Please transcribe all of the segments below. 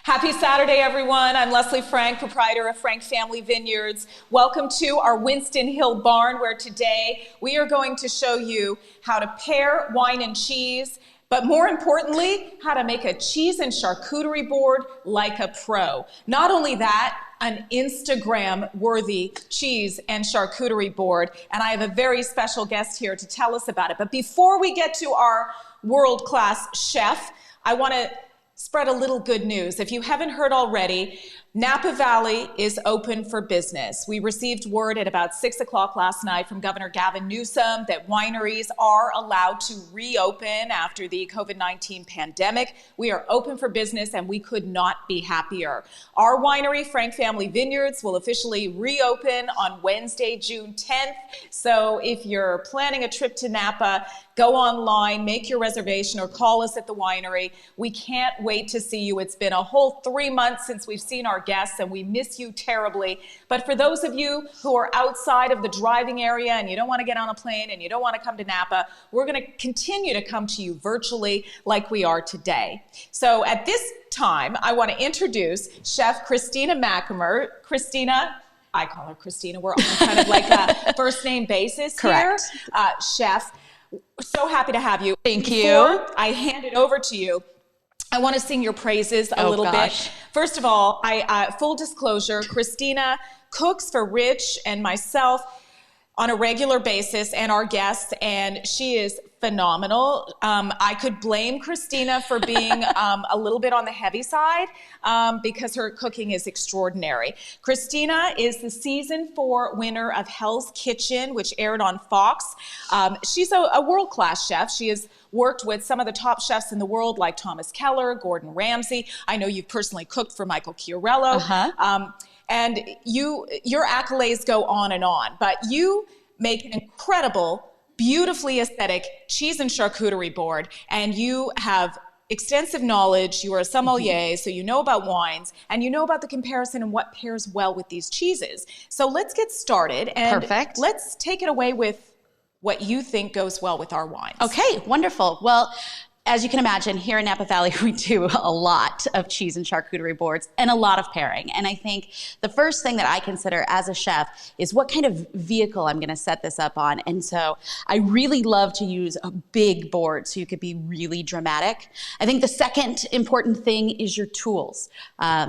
Happy Saturday, everyone. I'm Leslie Frank, proprietor of Frank Family Vineyards. Welcome to our Winston Hill barn, where today we are going to show you how to pair wine and cheese, but more importantly, how to make a cheese and charcuterie board like a pro. Not only that, an Instagram-worthy cheese and charcuterie board, and I have a very special guest here to tell us about it. But before we get to our world-class chef, I want to spread a little good news. If you haven't heard already, Napa Valley is open for business. We received word at about 6 o'clock last night from Governor Gavin Newsom that wineries are allowed to reopen after the COVID-19 pandemic. We are open for business and we could not be happier. Our winery, Frank Family Vineyards, will officially reopen on Wednesday, June 10th. So if you're planning a trip to Napa, go online, make your reservation, or call us at the winery. We can't wait to see you. It's been a whole 3 months since we've seen our guests, and we miss you terribly. But for those of you who are outside of the driving area and you don't want to get on a plane and you don't want to come to Napa, we're going to continue to come to you virtually like we are today. So at this time, I want to introduce Chef Christina Machamer. Christina, I call her Christina. We're on kind of like a first name basis. Correct. Here. Chef, so happy to have you. Thank you. Before I hand it over to you, I want to sing your praises a little bit. First of all, full disclosure, Christina cooks for Rich and myself on a regular basis and our guests, and she is phenomenal. I could blame Christina for being a little bit on the heavy side because her cooking is extraordinary. Christina is the season 4 winner of Hell's Kitchen, which aired on Fox. She's a world-class chef. She has worked with some of the top chefs in the world like Thomas Keller, Gordon Ramsay. I know you've personally cooked for Michael Chiarello. And your accolades go on, but you make an incredible, beautifully aesthetic cheese and charcuterie board, and you have extensive knowledge. You are a sommelier, so you know about wines, and you know about the comparison and what pairs well with these cheeses. So let's get started, and let's take it away with what you think goes well with our wines. Okay, wonderful. Well, as you can imagine, here in Napa Valley, we do a lot of cheese and charcuterie boards and a lot of pairing. And I think the first thing that I consider as a chef is what kind of vehicle I'm going to set this up on. And so I really love to use a big board so you could be really dramatic. I think the second important thing is your tools.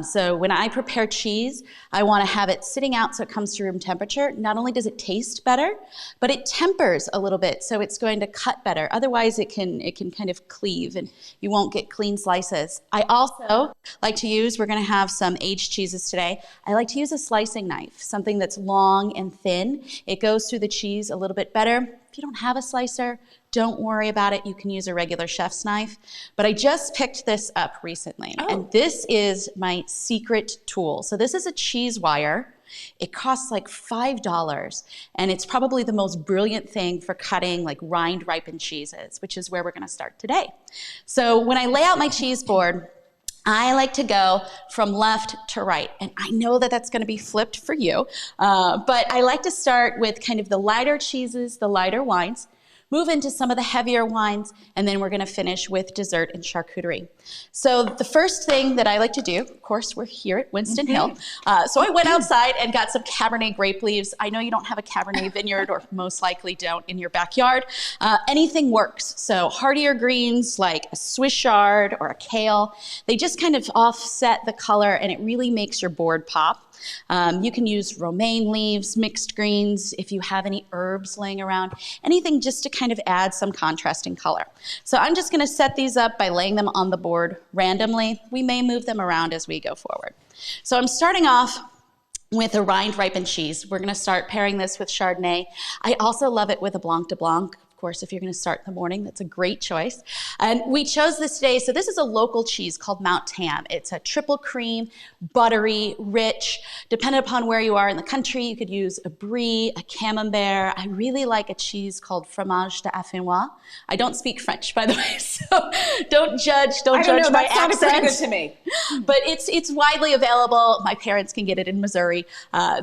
So when I prepare cheese, I want to have it sitting out so it comes to room temperature. Not only does it taste better, but it tempers a little bit, so it's going to cut better. Otherwise, it can kind of cleave and you won't get clean slices. I also like to use, we're going to have some aged cheeses today. I like to use a slicing knife, something that's long and thin. It goes through the cheese a little bit better. If you don't have a slicer, don't worry about it. You can use a regular chef's knife. But I just picked this up recently, and this is my secret tool. So this is a cheese wire. It costs like $5, and it's probably the most brilliant thing for cutting like rind ripened cheeses, which is where we're going to start today. So when I lay out my cheese board, I like to go from left to right, and I know that that's going to be flipped for you, but I like to start with kind of the lighter cheeses, the lighter wines, move into some of the heavier wines, and then we're going to finish with dessert and charcuterie. So the first thing that I like to do, of course, we're here at Winston Hill. So I went outside and got some Cabernet grape leaves. I know you don't have a Cabernet vineyard, or most likely don't, in your backyard. Anything works. So heartier greens like a Swiss chard or a kale, they just kind of offset the color, and it really makes your board pop. You can use romaine leaves, mixed greens, if you have any herbs laying around, anything just to kind of add some contrasting color. So I'm just going to set these up by laying them on the board randomly. We may move them around as we go forward. So I'm starting off with a rind ripened cheese. We're going to start pairing this with Chardonnay. I also love it with a Blanc de Blanc. Of course, if you're going to start in the morning, that's a great choice. And we chose this today. So this is a local cheese called Mount Tam. It's a triple cream, buttery, rich. Depending upon where you are in the country, you could use a brie, a camembert. I really like a cheese called fromage de Affinois. I don't speak French, by the way, so don't judge my accent. That sounded pretty good to me. But it's widely available. My parents can get it in Missouri.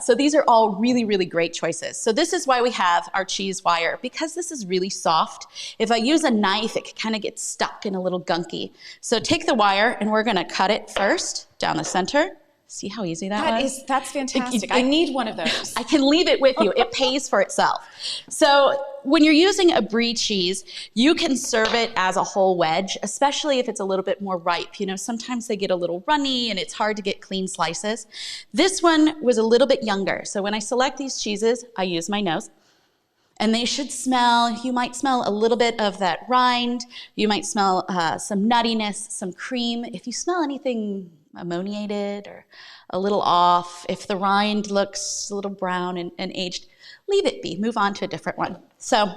So these are all really, really great choices. So this is why we have our cheese wire, because this is really soft. If I use a knife, it can kind of get stuck and a little gunky. So take the wire and we're gonna cut it first down the center. See how easy that was? That's fantastic. I need one of those. I can leave it with you. It pays for itself. So when you're using a brie cheese, you can serve it as a whole wedge, especially if it's a little bit more ripe. You know, sometimes they get a little runny and it's hard to get clean slices. This one was a little bit younger. So when I select these cheeses, I use my nose. And they should smell, you might smell a little bit of that rind. You might smell some nuttiness, some cream. If you smell anything ammoniated or a little off, if the rind looks a little brown and aged, leave it be, move on to a different one. So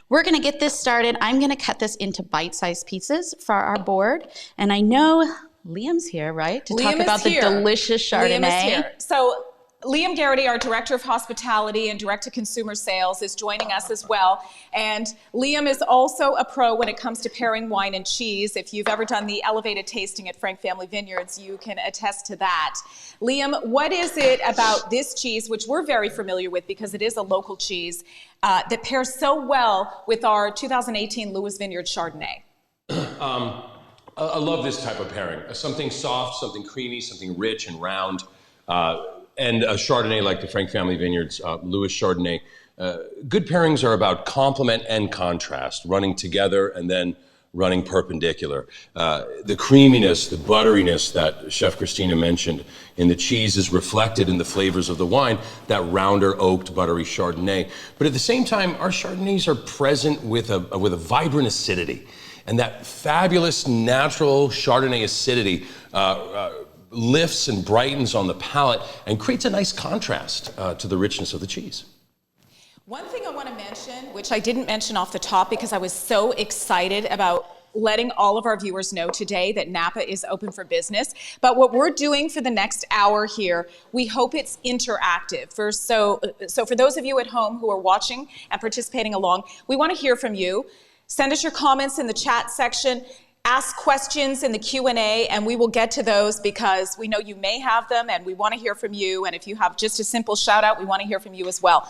we're gonna get this started. I'm gonna cut this into bite-sized pieces for our board. And I know Liam's here, right? To talk about the delicious Chardonnay. Liam is here. So Liam Garrity, our Director of Hospitality and Direct-to-Consumer Sales, is joining us as well. And Liam is also a pro when it comes to pairing wine and cheese. If you've ever done the elevated tasting at Frank Family Vineyards, you can attest to that. Liam, what is it about this cheese, which we're very familiar with because it is a local cheese, that pairs so well with our 2018 Lewis Vineyard Chardonnay? I love this type of pairing. Something soft, something creamy, something rich and round. And a Chardonnay like the Frank Family Vineyards, Lewis Chardonnay. Good pairings are about complement and contrast, running together and then running perpendicular. The creaminess, the butteriness that Chef Kristina mentioned in the cheese is reflected in the flavors of the wine, that rounder, oaked, buttery Chardonnay. But at the same time, our Chardonnays are present with a vibrant acidity. And that fabulous natural Chardonnay acidity lifts and brightens on the palate and creates a nice contrast to the richness of the cheese. One thing I want to mention, which I didn't mention off the top because I was so excited about letting all of our viewers know today that Napa is open for business. But what we're doing for the next hour here, we hope it's interactive. So for those of you at home who are watching and participating along, we want to hear from you. Send us your comments in the chat section. Ask questions in the Q&A, and we will get to those because we know you may have them, and we want to hear from you. And if you have just a simple shout out, we want to hear from you as well.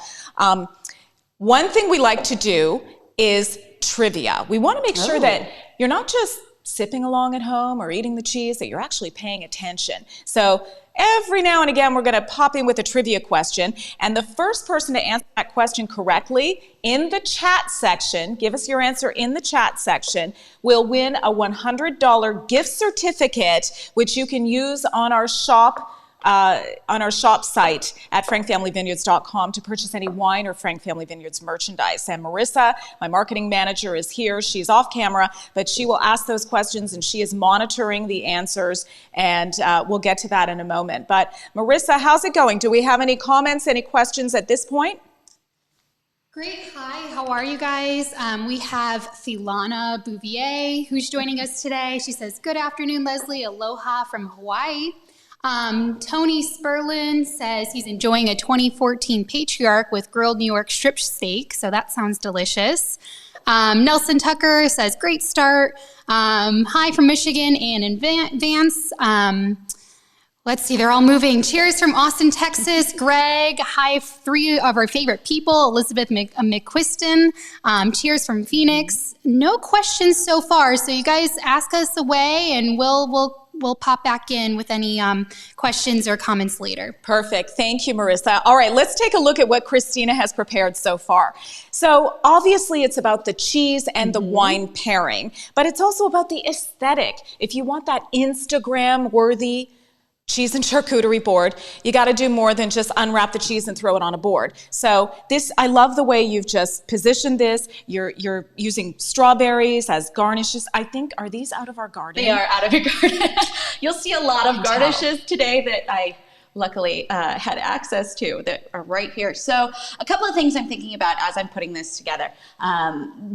One thing we like to do is trivia. We want to make sure that you're not just sipping along at home or eating the cheese, that you're actually paying attention. So every now and again, we're going to pop in with a trivia question. And the first person to answer that question correctly in the chat section, give us your answer in the chat section, will win a $100 gift certificate, which you can use on our shop site at frankfamilyvineyards.com to purchase any wine or Frank Family Vineyards merchandise. And Marissa, my marketing manager, is here. She's off camera, but she will ask those questions and she is monitoring the answers, and we'll get to that in a moment. But Marissa, how's it going? Do we have any comments, any questions at this point? Great. Hi, how are you guys? We have Thilana Bouvier, who's joining us today. She says, "Good afternoon, Leslie. Aloha from Hawaii." Tony Sperlin says he's enjoying a 2014 Patriarch with grilled New York strip steak, so that sounds delicious. Nelson Tucker says, "Great start." Hi from Michigan and in Vance. Let's see, they're all moving. Cheers from Austin, Texas. Greg, hi, three of our favorite people. Elizabeth McQuiston. Cheers from Phoenix. No questions so far, so you guys ask us away and we'll pop back in with any questions or comments later. Perfect. Thank you, Marissa. All right, let's take a look at what Kristina has prepared so far. So obviously it's about the cheese and the wine pairing, but it's also about the aesthetic. If you want that Instagram-worthy cheese and charcuterie board, you got to do more than just unwrap the cheese and throw it on a board. So this, I love the way you've just positioned this. You're using strawberries as garnishes. I think, are these out of our garden? They are out of your garden. You'll see a lot of garnishes today that I luckily had access to that are right here. So a couple of things I'm thinking about as I'm putting this together.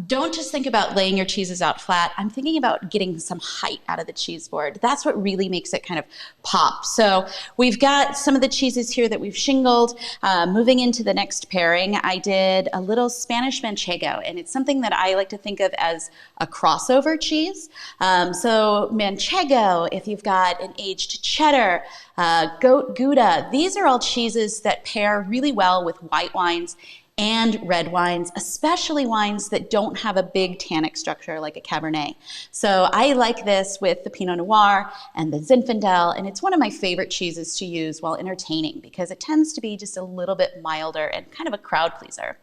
Don't just think about laying your cheeses out flat. I'm thinking about getting some height out of the cheese board. That's what really makes it kind of pop. So we've got some of the cheeses here that we've shingled. Moving into the next pairing, I did a little Spanish Manchego, and it's something that I like to think of as a crossover cheese. So Manchego, if you've got an aged cheddar, goat Gouda, these are all cheeses that pair really well with white wines and red wines, especially wines that don't have a big tannic structure like a Cabernet. So I like this with the Pinot Noir and the Zinfandel, and it's one of my favorite cheeses to use while entertaining because it tends to be just a little bit milder and kind of a crowd pleaser.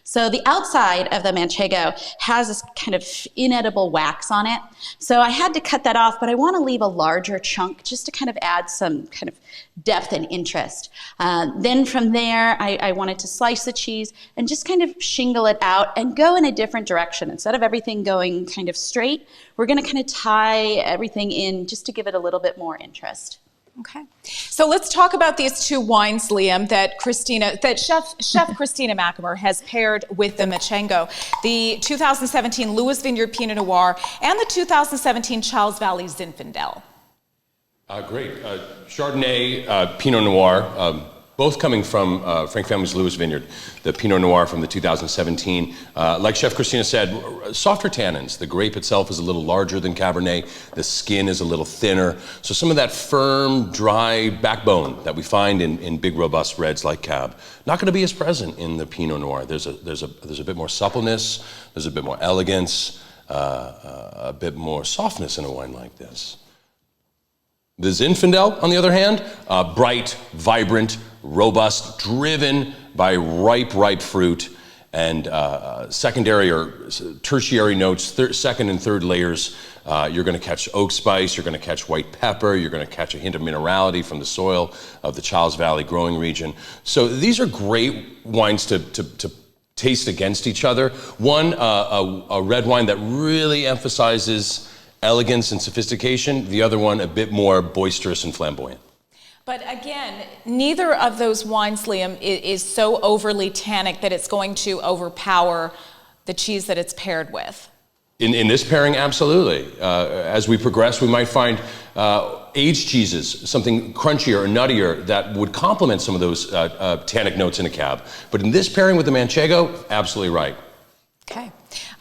So the outside of the Manchego has this kind of inedible wax on it. So I had to cut that off, but I want to leave a larger chunk just to kind of add some kind of depth and interest. Then from there, I wanted to slice the cheese and just kind of shingle it out and go in a different direction. Instead of everything going kind of straight, we're going to kind of tie everything in just to give it a little bit more interest. Okay. So let's talk about these two wines, Liam, that Chef Christina Machamer has paired with the Manchego. The 2017 Lewis Vineyard Pinot Noir and the 2017 Charles Valley Zinfandel. Great. Chardonnay, Pinot Noir, both coming from Frank Family's Lewis Vineyard. The Pinot Noir from the 2017. Like Chef Kristina said, softer tannins. The grape itself is a little larger than Cabernet. The skin is a little thinner. So some of that firm, dry backbone that we find in big, robust reds like Cab, not going to be as present in the Pinot Noir. There's a bit more suppleness. There's a bit more elegance, a bit more softness in a wine like this. The Zinfandel, on the other hand, bright, vibrant, robust, driven by ripe fruit, and secondary or tertiary notes, second and third layers. You're going to catch oak spice, you're going to catch white pepper, you're going to catch a hint of minerality from the soil of the Charles Valley growing region. So these are great wines to taste against each other. One, a red wine that really emphasizes elegance and sophistication, the other one a bit more boisterous and flamboyant. But again, neither of those wines, Liam, is so overly tannic that it's going to overpower the cheese that it's paired with. In this pairing, absolutely. As we progress, we might find aged cheeses, something crunchier or nuttier that would complement some of those tannic notes in a Cab. But in this pairing with the Manchego, absolutely right. Okay.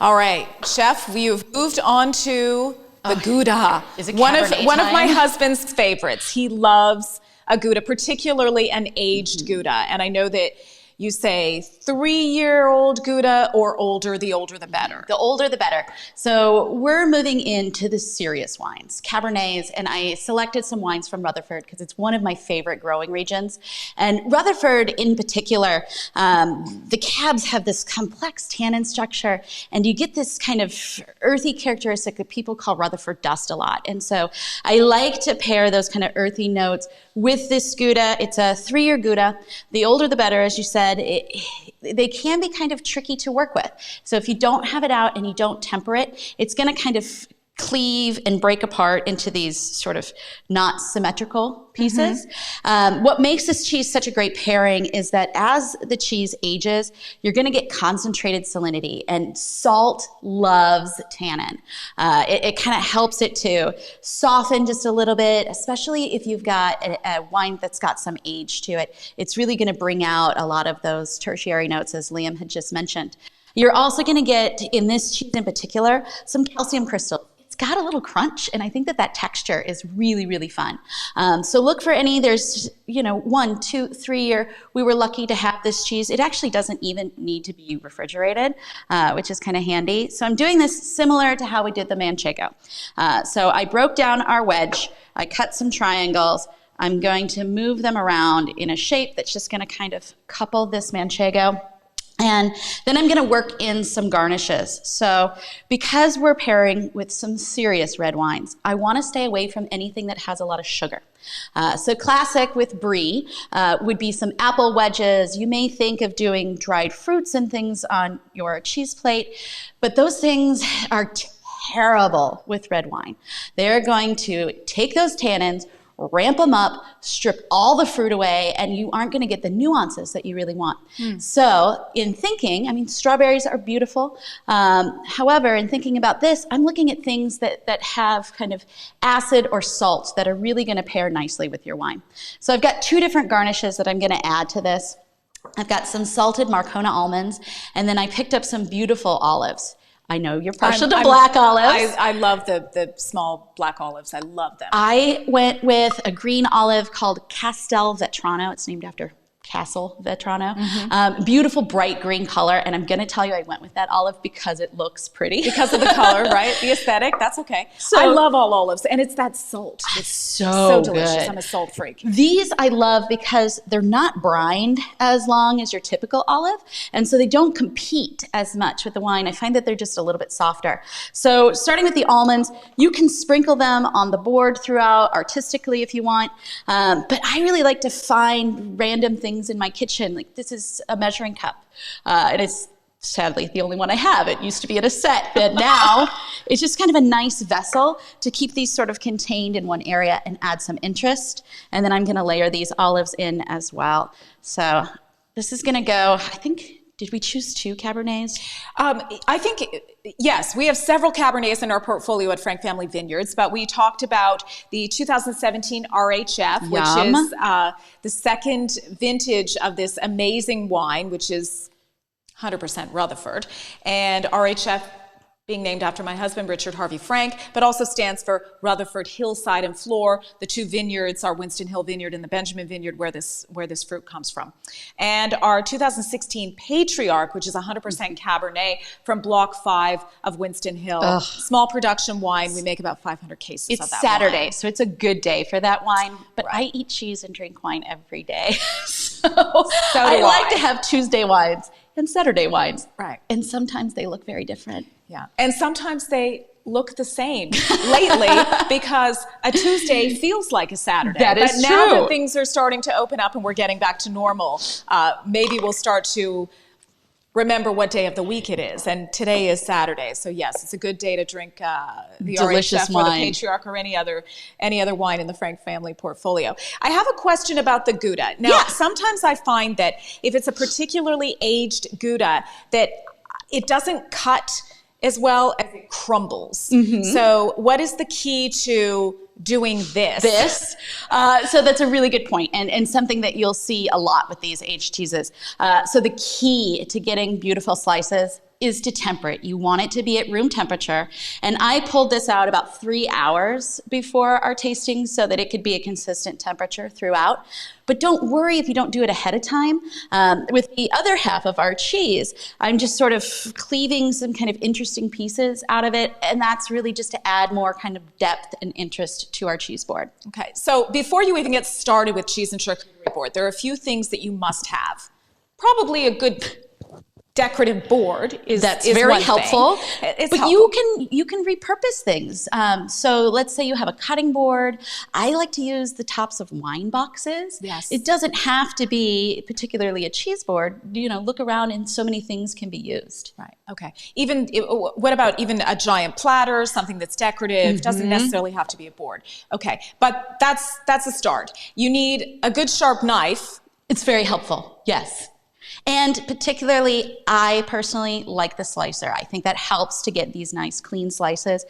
All right, Chef, we've moved on to the Gouda. Is it one of Cabernet my time? husband's favorites. He loves a Gouda, particularly an aged Gouda. And I know that you say 3-year-old Gouda or older, the older the better. The older the better. So we're moving into the serious wines, Cabernets, and I selected some wines from Rutherford because it's one of my favorite growing regions. And Rutherford in particular, the Cabs have this complex tannin structure, and you get this kind of earthy characteristic that people call Rutherford dust a lot. And so I like to pair those kind of earthy notes with this Gouda. It's a 3-year Gouda. The older the better, as you said. They can be kind of tricky to work with. So if you don't have it out and you don't temper it, it's going to kind of cleave and break apart into these sort of not symmetrical pieces. What makes this cheese such a great pairing is that as the cheese ages, you're going to get concentrated salinity, and salt loves tannin. It kind of helps it to soften just a little bit, especially if you've got a wine that's got some age to it. It's really going to bring out a lot of those tertiary notes, as Liam had just mentioned. You're also going to get, in this cheese in particular, some calcium crystals. Got a little crunch, and I think that texture is really, really fun. So look for any, there's, 1, 2, 3 year. We were lucky to have this cheese. It actually doesn't even need to be refrigerated, which is kind of handy. So I'm doing this similar to how we did the Manchego. So I broke down our wedge. I cut some triangles. I'm going to move them around in a shape that's just going to kind of couple this Manchego. And then I'm going to work in some garnishes. So because we're pairing with some serious red wines, I want to stay away from anything that has a lot of sugar. So classic with brie would be some apple wedges. You may think of doing dried fruits and things on your cheese plate, but those things are terrible with red wine. They're going to take those tannins, ramp them up, strip all the fruit away, and you aren't going to get the nuances that you really want. So in thinking, I mean, strawberries are beautiful. However, in thinking about this, I'm looking at things that have kind of acid or salt that are really going to pair nicely with your wine. So I've got 2 different garnishes that I'm going to add to this. I've got some salted Marcona almonds, and then I picked up some beautiful olives. I know you're partial to black olives. I love the small black olives. I love them. I went with a green olive called Castel Vetrano. It's named after Castle Vetrano. Beautiful bright green color, and I'm going to tell you I went with that olive because it looks pretty. Because of the color, right? The aesthetic, that's okay. So, I love all olives, and it's that salt. It's so delicious. Good. I'm a salt freak. These I love because they're not brined as long as your typical olive, and so they don't compete as much with the wine. I find that they're just a little bit softer. So starting with the almonds, you can sprinkle them on the board throughout artistically if you want, but I really like to find random things in my kitchen. Like this is a measuring cup, and it's sadly the only one I have. It used to be in a set, but now it's just kind of a nice vessel to keep these sort of contained in one area and add some interest. And then I'm going to layer these olives in as well. So this is going to go, I think, did we choose 2 Cabernets? I think, yes, we have several Cabernets in our portfolio at Frank Family Vineyards, but we talked about the 2017 RHF, which is the second vintage of this amazing wine, which is 100% Rutherford, and RHF being named after my husband, Richard Harvey Frank, but also stands for Rutherford Hillside and Floor. The 2 vineyards are Winston Hill Vineyard and the Benjamin Vineyard, where this fruit comes from. And our 2016 Patriarch, which is 100% Cabernet from Block 5 of Winston Hill. Small production wine. We make about 500 cases of that It's Saturday, wine. so it's a good day for that wine. But I eat cheese and drink wine every day. so I like to have Tuesday wines and Saturday wines. Right. And sometimes they look very different. Yeah. And sometimes they look the same lately because a Tuesday feels like a Saturday. That is true. But now that things are starting to open up and we're getting back to normal, maybe we'll start to remember what day of the week it is. And today is Saturday. So yes, it's a good day to drink the delicious RHF wine, or the Patriarch, or any other wine in the Frank family portfolio. I have a question about the Gouda. Now, sometimes I find that if it's a particularly aged Gouda, that it doesn't cut as well as it crumbles. So what is the key to doing this? So that's a really good point, and something that you'll see a lot with these aged cheeses. So the key to getting beautiful slices is to temper it. You want it to be at room temperature. And I pulled this out about 3 hours before our tasting so that it could be a consistent temperature throughout. But don't worry if you don't do it ahead of time. With the other half of our cheese, I'm just sort of cleaving some kind of interesting pieces out of it. And that's really just to add more kind of depth and interest to our cheese board. Okay, so before you even get started with cheese and charcuterie board, there are a few things that you must have. Probably a good decorative board is very helpful. It's but helpful. you can repurpose things. So let's say you have a cutting board. I like to use the tops of wine boxes. Yes. It doesn't have to be particularly a cheese board. You know, look around and so many things can be used. Right. Okay. What about even a giant platter, something that's decorative? Doesn't necessarily have to be a board. Okay, but that's a start. You need a good sharp knife. It's very helpful. Yes. And particularly, I personally like the slicer. I think that helps to get these nice clean slices.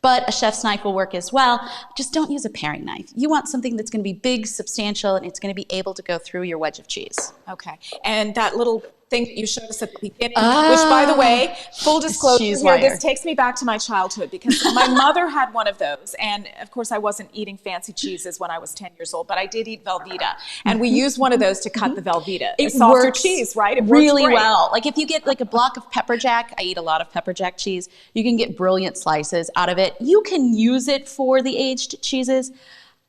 But a chef's knife will work as well. Just don't use a paring knife. You want something that's going to be big, substantial, and it's going to be able to go through your wedge of cheese. Okay. And that little thing that you showed us at the beginning, which, by the way, full disclosure here, this takes me back to my childhood because my mother had one of those. And, of course, I wasn't eating fancy cheeses when I was 10 years old, but I did eat Velveeta. And we used one of those to cut the Velveeta. It softer works cheese, right? It really works great. well. Like if you get like a block of pepper jack, I eat a lot of pepper jack cheese, you can get brilliant slices out of it. You can use it for the aged cheeses.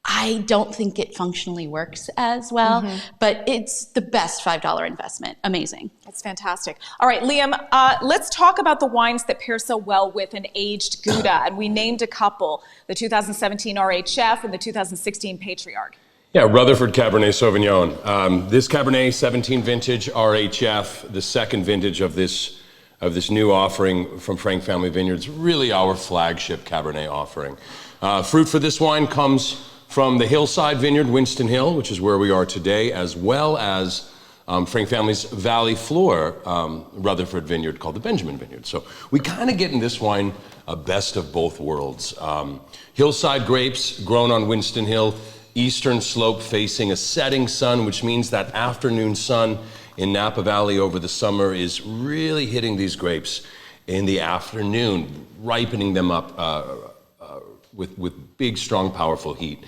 I don't think it functionally works as well, but it's the best $5 investment. Amazing. That's fantastic. All right, Liam, let's talk about the wines that pair so well with an aged Gouda. And we named a couple, the 2017 RHF and the 2016 Patriarch. Yeah, Rutherford Cabernet Sauvignon. This Cabernet 17 vintage RHF, the second vintage of this new offering from Frank Family Vineyards, really our flagship Cabernet offering. Fruit for this wine comes from the Hillside Vineyard, Winston Hill, which is where we are today, as well as Frank family's Valley Floor Rutherford vineyard called the Benjamin Vineyard. So we kind of get in this wine a best of both worlds. Hillside grapes grown on Winston Hill, eastern slope facing a setting sun, which means that afternoon sun in Napa Valley over the summer is really hitting these grapes in the afternoon, ripening them up with big, strong, powerful heat.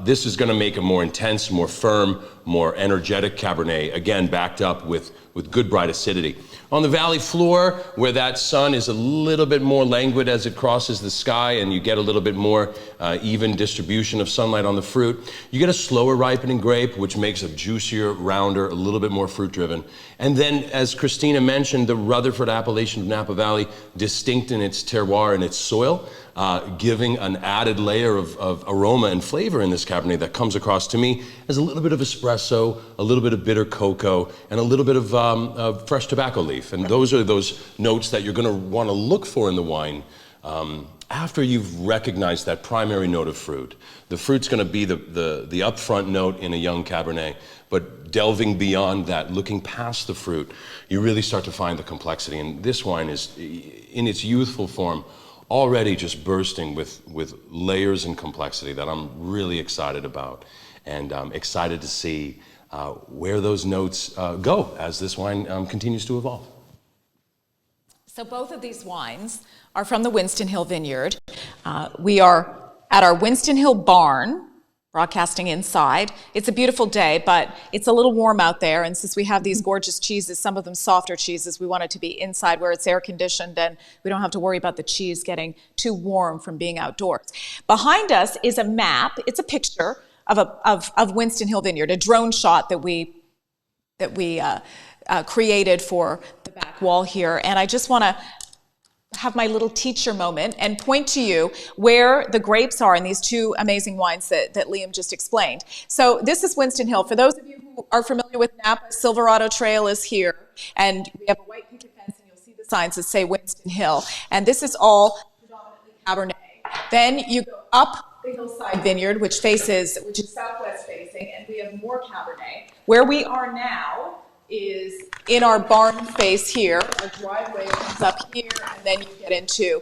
This is going to make a more intense, more firm, more energetic Cabernet, again, backed up with good, bright acidity. On the valley floor, where that sun is a little bit more languid as it crosses the sky and you get a little bit more even distribution of sunlight on the fruit, you get a slower ripening grape, which makes a juicier, rounder, a little bit more fruit-driven. And then, as Kristina mentioned, the Rutherford appellation of Napa Valley, distinct in its terroir and its soil, giving an added layer of aroma and flavor in this Cabernet that comes across to me as a little bit of espresso, a little bit of bitter cocoa, and a little bit of fresh tobacco leaf. And those are those notes that you're going to want to look for in the wine after you've recognized that primary note of fruit. The fruit's going to be the upfront note in a young Cabernet, but delving beyond that, looking past the fruit, you really start to find the complexity. And this wine is, in its youthful form, already just bursting with layers and complexity that I'm really excited about, and excited to see where those notes go as this wine continues to evolve. So both of these wines are from the Winston Hill Vineyard. We are at our Winston Hill barn, broadcasting inside. It's a beautiful day, but it's a little warm out there, and since we have these gorgeous cheeses, some of them softer cheeses, we want it to be inside where it's air conditioned and we don't have to worry about the cheese getting too warm from being outdoors. Behind us is a map. It's a picture of Winston Hill Vineyard, a drone shot that we created for the back wall here, and I just want to have my little teacher moment and point to you where the grapes are in these two amazing wines that Liam just explained. So this is Winston Hill. For those of you who are familiar with Napa, Silverado Trail is here, and we have a white picket fence, and you'll see the signs that say Winston Hill. And this is all predominantly Cabernet. Then you go up the Hillside Vineyard, which is southwest facing, and we have more Cabernet. Where we are now is in our barn space here. Our driveway comes up here, and then you get into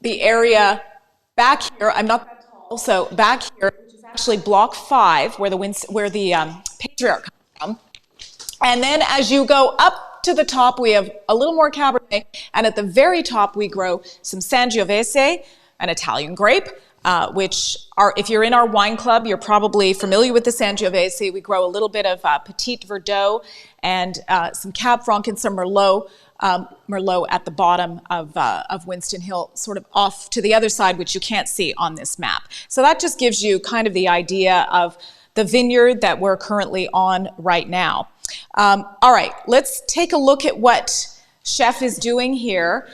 the area back here. I'm not that tall, so back here, which is actually block 5, where the patriarch comes from. And then as you go up to the top, we have a little more Cabernet, and at the very top, we grow some Sangiovese, an Italian grape, which are, if you're in our wine club, you're probably familiar with the Sangiovese. We grow a little bit of Petit Verdot and some Cab Franc and some Merlot at the bottom of Winston Hill, sort of off to the other side, which you can't see on this map. So that just gives you kind of the idea of the vineyard that we're currently on right now. All right, let's take a look at what Chef is doing here.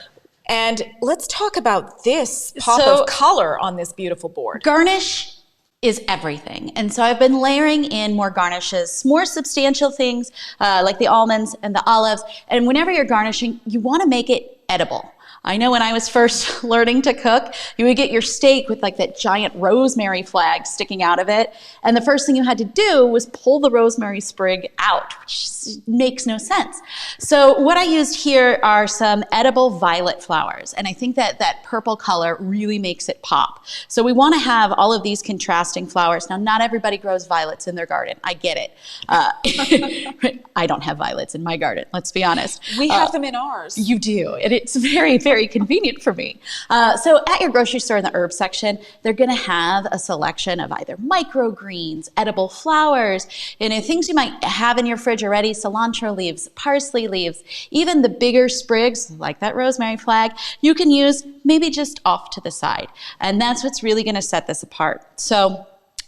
And let's talk about this pop of color on this beautiful board. Garnish is everything. And so I've been layering in more garnishes, more substantial things like the almonds and the olives. And whenever you're garnishing, you want to make it edible. I know when I was first learning to cook, you would get your steak with like that giant rosemary flag sticking out of it. And the first thing you had to do was pull the rosemary sprig out, which makes no sense. So what I used here are some edible violet flowers. And I think that that purple color really makes it pop. So we want to have all of these contrasting flowers. Now, not everybody grows violets in their garden. I get it. I don't have violets in my garden, let's be honest. We have them in ours. You do. And it's very, very convenient for me. So at your grocery store in the herb section, they're going to have a selection of either microgreens, edible flowers, and things you might have in your fridge already, cilantro leaves, parsley leaves, even the bigger sprigs, like that rosemary flag, you can use maybe just off to the side. And that's what's really going to set this apart. So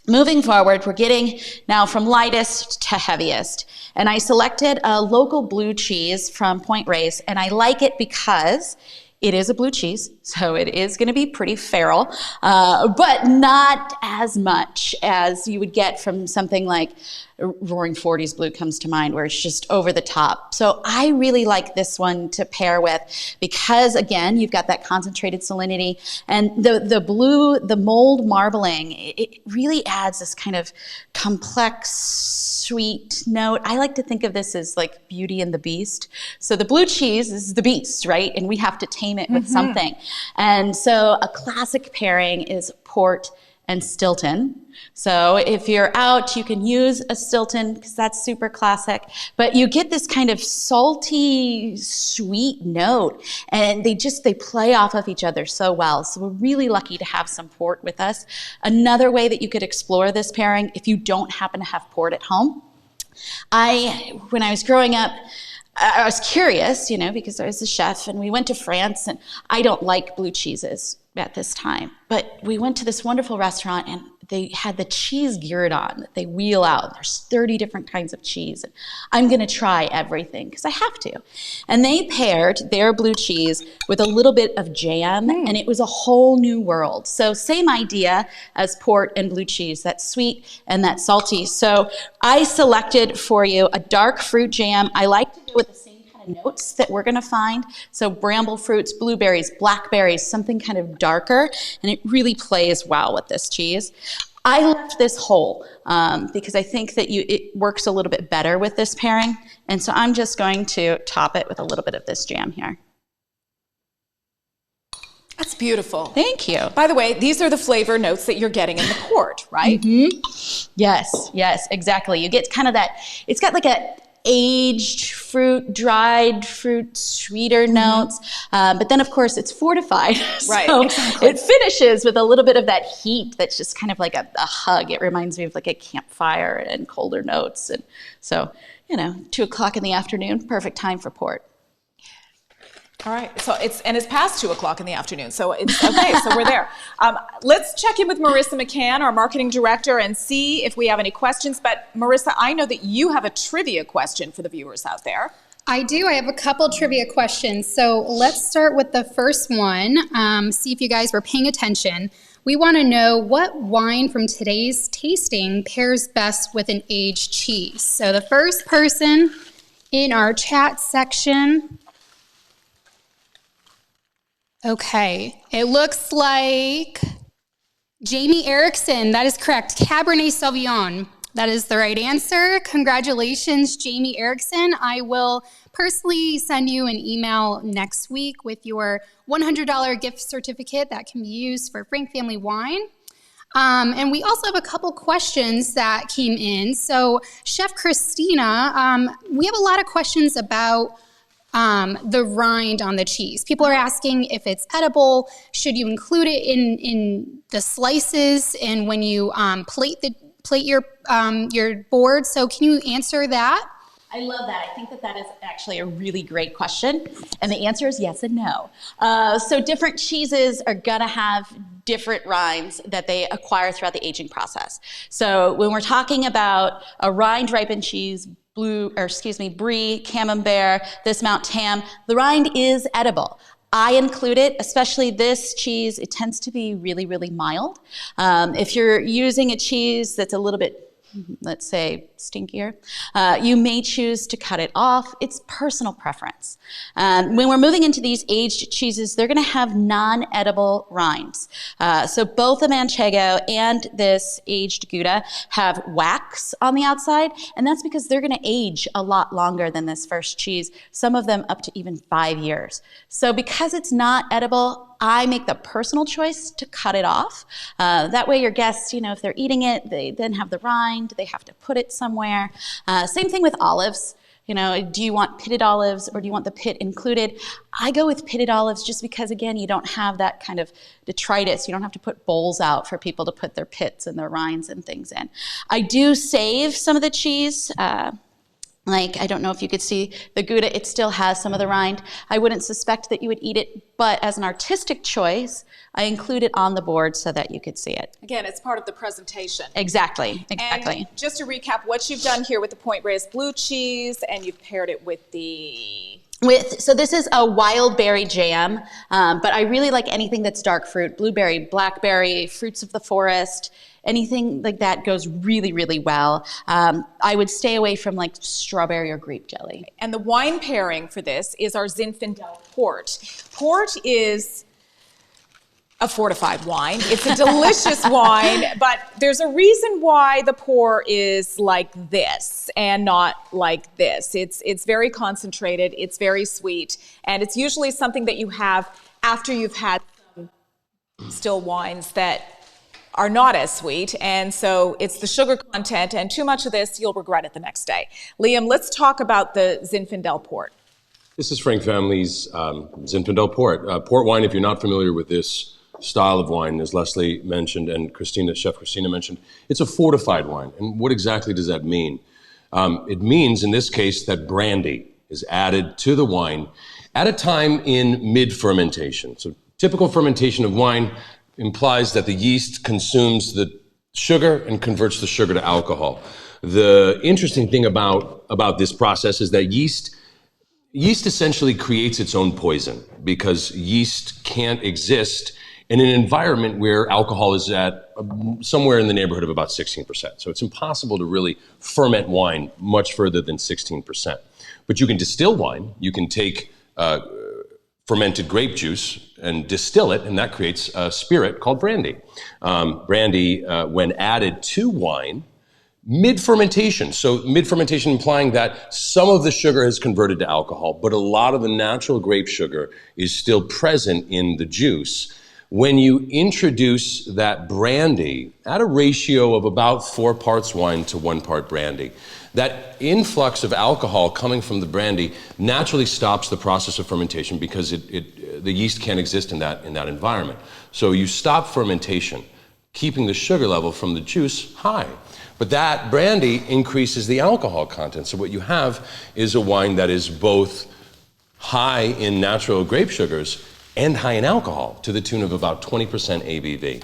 moving forward, we're getting now from lightest to heaviest. And I selected a local blue cheese from Point Reyes, and I like it because it is a blue cheese, so it is going to be pretty feral, but not as much as you would get from something like Roaring 40s blue comes to mind, where it's just over the top. So I really like this one to pair with because, again, you've got that concentrated salinity, and the blue, the mold marbling, it really adds this kind of complex, sweet note. I like to think of this as like Beauty and the Beast. So the blue cheese is the beast, right? And we have to tame it with something. And so a classic pairing is port and Stilton. So if you're out, you can use a Stilton because that's super classic, but you get this kind of salty, sweet note, and they play off of each other so well. So we're really lucky to have some port with us. Another way that you could explore this pairing, if you don't happen to have port at home, when I was growing up, I was curious, because I was a chef, and we went to France, and I don't like blue cheeses at this time, but we went to this wonderful restaurant, and they had the cheese guerdon that they wheel out. There's 30 different kinds of cheese, and I'm going to try everything because I have to. And they paired their blue cheese with a little bit of jam, and it was a whole new world. So same idea as port and blue cheese, that sweet and that salty. So I selected for you a dark fruit jam. I like to do it with the same kind of notes that we're going to find. So bramble fruits, blueberries, blackberries, something kind of darker, and it really plays well with this cheese. I left this whole because I think that it works a little bit better with this pairing, and so I'm just going to top it with a little bit of this jam here. That's beautiful. Thank you. By the way, these are the flavor notes that you're getting in the port, right? Yes, exactly. You get kind of that, it's got like a aged fruit, dried fruit, sweeter notes. But then, of course, it's fortified. Right, so exactly. It finishes with a little bit of that heat that's just kind of like a hug. It reminds me of like a campfire and colder notes. And so, 2 o'clock in the afternoon, perfect time for port. All right, so it's past 2 o'clock in the afternoon, so it's okay. So we're there. Let's check in with Marissa McCann, our marketing director, and see if we have any questions. But Marissa, I know that you have a trivia question for the viewers out there. I do. I have a couple trivia questions. So let's start with the first one. See if you guys were paying attention. We want to know what wine from today's tasting pairs best with an aged cheese. So the first person in our chat section. Okay, it looks like Jamie Erickson. That is correct. Cabernet Sauvignon. That is the right answer. Congratulations, Jamie Erickson. I will personally send you an email next week with your $100 gift certificate that can be used for Frank Family Wine. And we also have a couple questions that came in. So, Chef Kristina, we have a lot of questions about the rind on the cheese. People are asking if it's edible. Should you include it in the slices and when you plate your board? So can you answer that? I love that. I think that is actually a really great question. And the answer is yes and no. So different cheeses are going to have different rinds that they acquire throughout the aging process. So when we're talking about a rind ripened cheese, Brie, Camembert, this Mount Tam, the rind is edible. I include it, especially this cheese. It tends to be really, really mild. If you're using a cheese that's a little bit, let's say, stinkier, you may choose to cut it off. It's personal preference. When we're moving into these aged cheeses, they're going to have non-edible rinds. So both the Manchego and this aged Gouda have wax on the outside, and that's because they're going to age a lot longer than this first cheese, some of them up to even 5 years. So because it's not edible, I make the personal choice to cut it off. That way your guests, if they're eating it, they then have the rind, they have to put it somewhere. Same thing with olives. Do you want pitted olives or do you want the pit included? I go with pitted olives just because, again, you don't have that kind of detritus. You don't have to put bowls out for people to put their pits and their rinds and things in. I do save some of the cheese. I don't know if you could see the Gouda, it still has some of the rind. I wouldn't suspect that you would eat it, but as an artistic choice, I include it on the board so that you could see it. Again, it's part of the presentation. Exactly. And just to recap what you've done here with the point raised blue cheese, and you've paired it with the So this is a wild berry jam, but I really like anything that's dark fruit, blueberry, blackberry, fruits of the forest, anything like that goes really, really well. I would stay away from like strawberry or grape jelly. And the wine pairing for this is our Zinfandel port. Port is a fortified wine. It's a delicious wine, but there's a reason why the pour is like this and not like this. It's very concentrated, it's very sweet, and it's usually something that you have after you've had some still wines that are not as sweet, and so it's the sugar content, and too much of this, you'll regret it the next day. Liam, let's talk about the Zinfandel port. This is Frank Family's Zinfandel port. Port wine, if you're not familiar with this style of wine, as Leslie mentioned and Chef Christina mentioned, it's a fortified wine. And what exactly does that mean? It means, in this case, that brandy is added to the wine at a time in mid-fermentation. So typical fermentation of wine implies that the yeast consumes the sugar and converts the sugar to alcohol. The interesting thing about this process is that yeast essentially creates its own poison, because yeast can't exist in an environment where alcohol is at somewhere in the neighborhood of about 16%. So it's impossible to really ferment wine much further than 16%. But you can distill wine. You can take fermented grape juice and distill it, and that creates a spirit called brandy. Brandy, when added to wine, mid-fermentation. So mid-fermentation implying that some of the sugar has converted to alcohol, but a lot of the natural grape sugar is still present in the juice. When you introduce that brandy at a ratio of about 4 parts wine to 1 part brandy, that influx of alcohol coming from the brandy naturally stops the process of fermentation, because the yeast can't exist in that environment. So you stop fermentation, keeping the sugar level from the juice high. But that brandy increases the alcohol content. So what you have is a wine that is both high in natural grape sugars and high in alcohol, to the tune of about 20% ABV.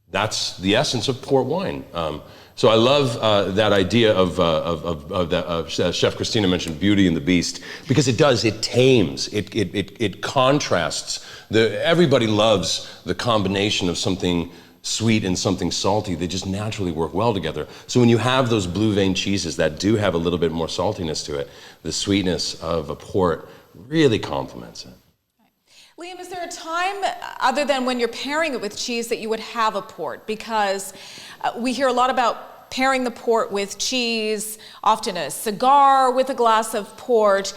That's the essence of port wine. So I love that idea of Chef Christina mentioned Beauty and the Beast, because it does, it tames, it contrasts. Everybody loves the combination of something sweet and something salty. They just naturally work well together. So when you have those blue vein cheeses that do have a little bit more saltiness to it, the sweetness of a port really complements it. Liam, is there a time other than when you're pairing it with cheese that you would have a port? Because we hear a lot about pairing the port with cheese, often a cigar with a glass of port.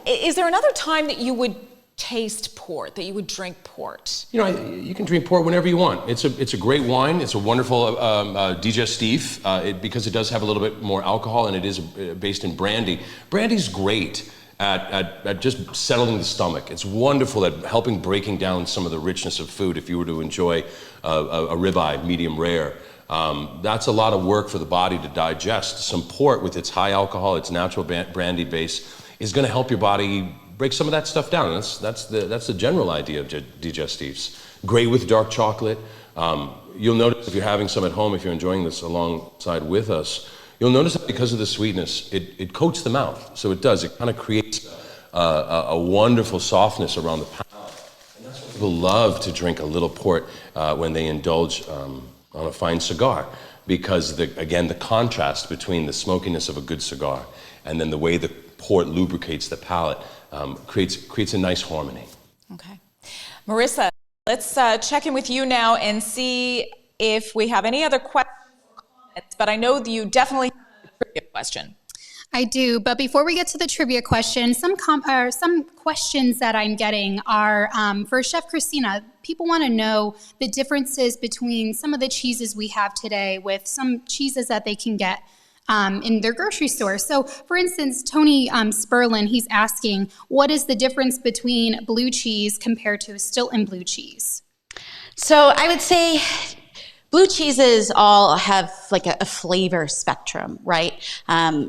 Is there another time that you would taste port, that you would drink port? You know, you can drink port whenever you want. It's a great wine. It's a wonderful digestif, because it does have a little bit more alcohol, and it is based in brandy. Brandy's great at just settling the stomach. It's wonderful at helping breaking down some of the richness of food. If you were to enjoy a ribeye, medium rare, that's a lot of work for the body to digest. Some port, with its high alcohol, its natural brandy base, is going to help your body break some of that stuff down. That's the general idea of digestifs. Great with dark chocolate. You'll notice if you're having some at home, if you're enjoying this alongside with us, you'll notice that because of the sweetness, it coats the mouth. So it does. It kind of creates a wonderful softness around the palate. And that's why people love to drink a little port when they indulge on a fine cigar, because, again, the contrast between the smokiness of a good cigar and then the way the port lubricates the palate creates a nice harmony. Okay. Marissa, let's check in with you now and see if we have any other questions. But I know you definitely have a trivia question. I do, but before we get to the trivia question, some questions that I'm getting are for Chef Christina. People want to know the differences between some of the cheeses we have today with some cheeses that they can get in their grocery store. So, for instance, Tony Sperlin, he's asking, what is the difference between blue cheese compared to Stilton blue cheese? So I would say blue cheeses all have like a flavor spectrum, right?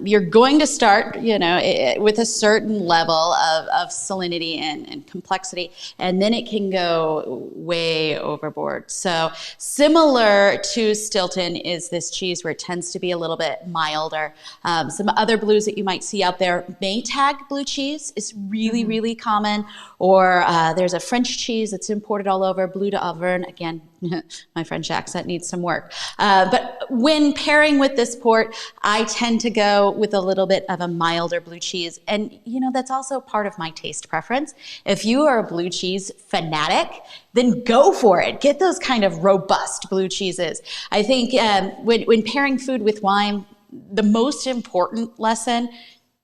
You're going to start, with a certain level of salinity and complexity, and then it can go way overboard. So similar to Stilton is this cheese where it tends to be a little bit milder. Some other blues that you might see out there, Maytag blue cheese is really, really common. Or there's a French cheese that's imported all over, Bleu d'Auvergne. Again, my French accent needs some work. But when pairing with this port, I tend to go with a little bit of a milder blue cheese. And, that's also part of my taste preference. If you are a blue cheese fanatic, then go for it. Get those kind of robust blue cheeses. I think when pairing food with wine, the most important lesson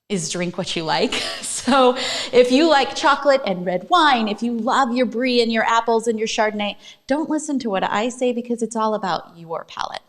is drink what you like. So if you like chocolate and red wine, if you love your brie and your apples and your Chardonnay, don't listen to what I say because it's all about your palate.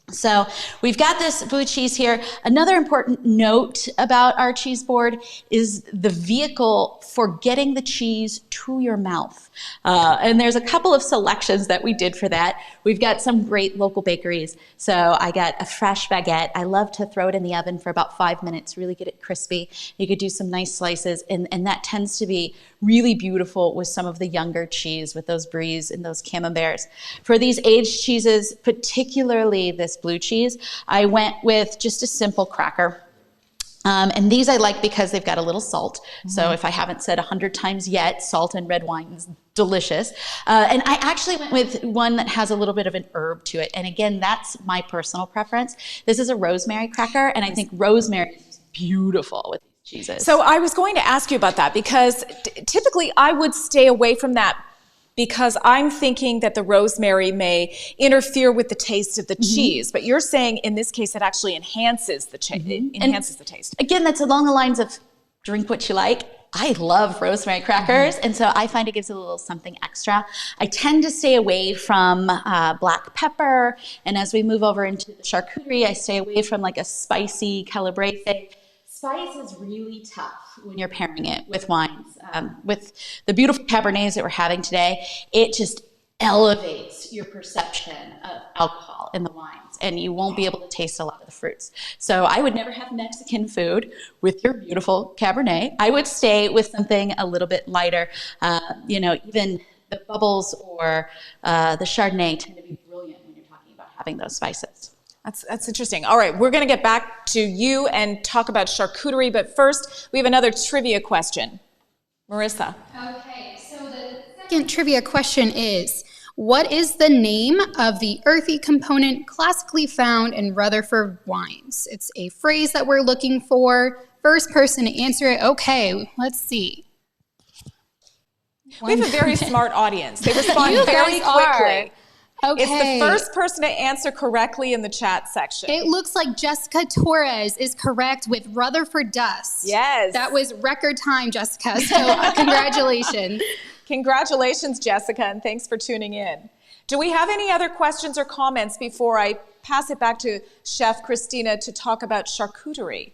So we've got this blue cheese here. Another important note about our cheese board is the vehicle for getting the cheese to your mouth. And there's a couple of selections that we did for that. We've got some great local bakeries. So I got a fresh baguette. I love to throw it in the oven for about 5 minutes, really get it crispy. You could do some nice slices, and that tends to be really beautiful with some of the younger cheese, with those bries and those camemberts. For these aged cheeses, particularly this blue cheese, I went with just a simple cracker. And these I like because they've got a little salt. So if I haven't said 100 times yet, salt and red wine is delicious. And I actually went with one that has a little bit of an herb to it. And again, that's my personal preference. This is a rosemary cracker, and I think rosemary is beautiful with these cheeses. So I was going to ask you about that because typically I would stay away from that because I'm thinking that the rosemary may interfere with the taste of the cheese. But you're saying in this case it actually enhances the taste. Again, that's along the lines of drink what you like. I love rosemary crackers, and so I find it gives a little something extra. I tend to stay away from black pepper, and as we move over into the charcuterie, I stay away from like a spicy calabrese. Spice is really tough when you're pairing it with wines. With the beautiful Cabernets that we're having today, it just elevates your perception of alcohol in the wines, and you won't be able to taste a lot of the fruits. So I would never have Mexican food with your beautiful Cabernet. I would stay with something a little bit lighter. Even the bubbles or the Chardonnay tend to be brilliant when you're talking about having those spices. That's interesting. All right, we're going to get back to you and talk about charcuterie, but first we have another trivia question. Marissa. Okay, so the second trivia question is, what is the name of the earthy component classically found in Rutherford wines? It's a phrase that we're looking for. First person to answer it. Okay, let's see. We have a very smart audience. They respond very quickly. Okay. It's the first person to answer correctly in the chat section. It looks like Jessica Torres is correct with Rutherford Dust. Yes. That was record time, Jessica, so congratulations. Congratulations, Jessica, and thanks for tuning in. Do we have any other questions or comments before I pass it back to Chef Kristina to talk about charcuterie?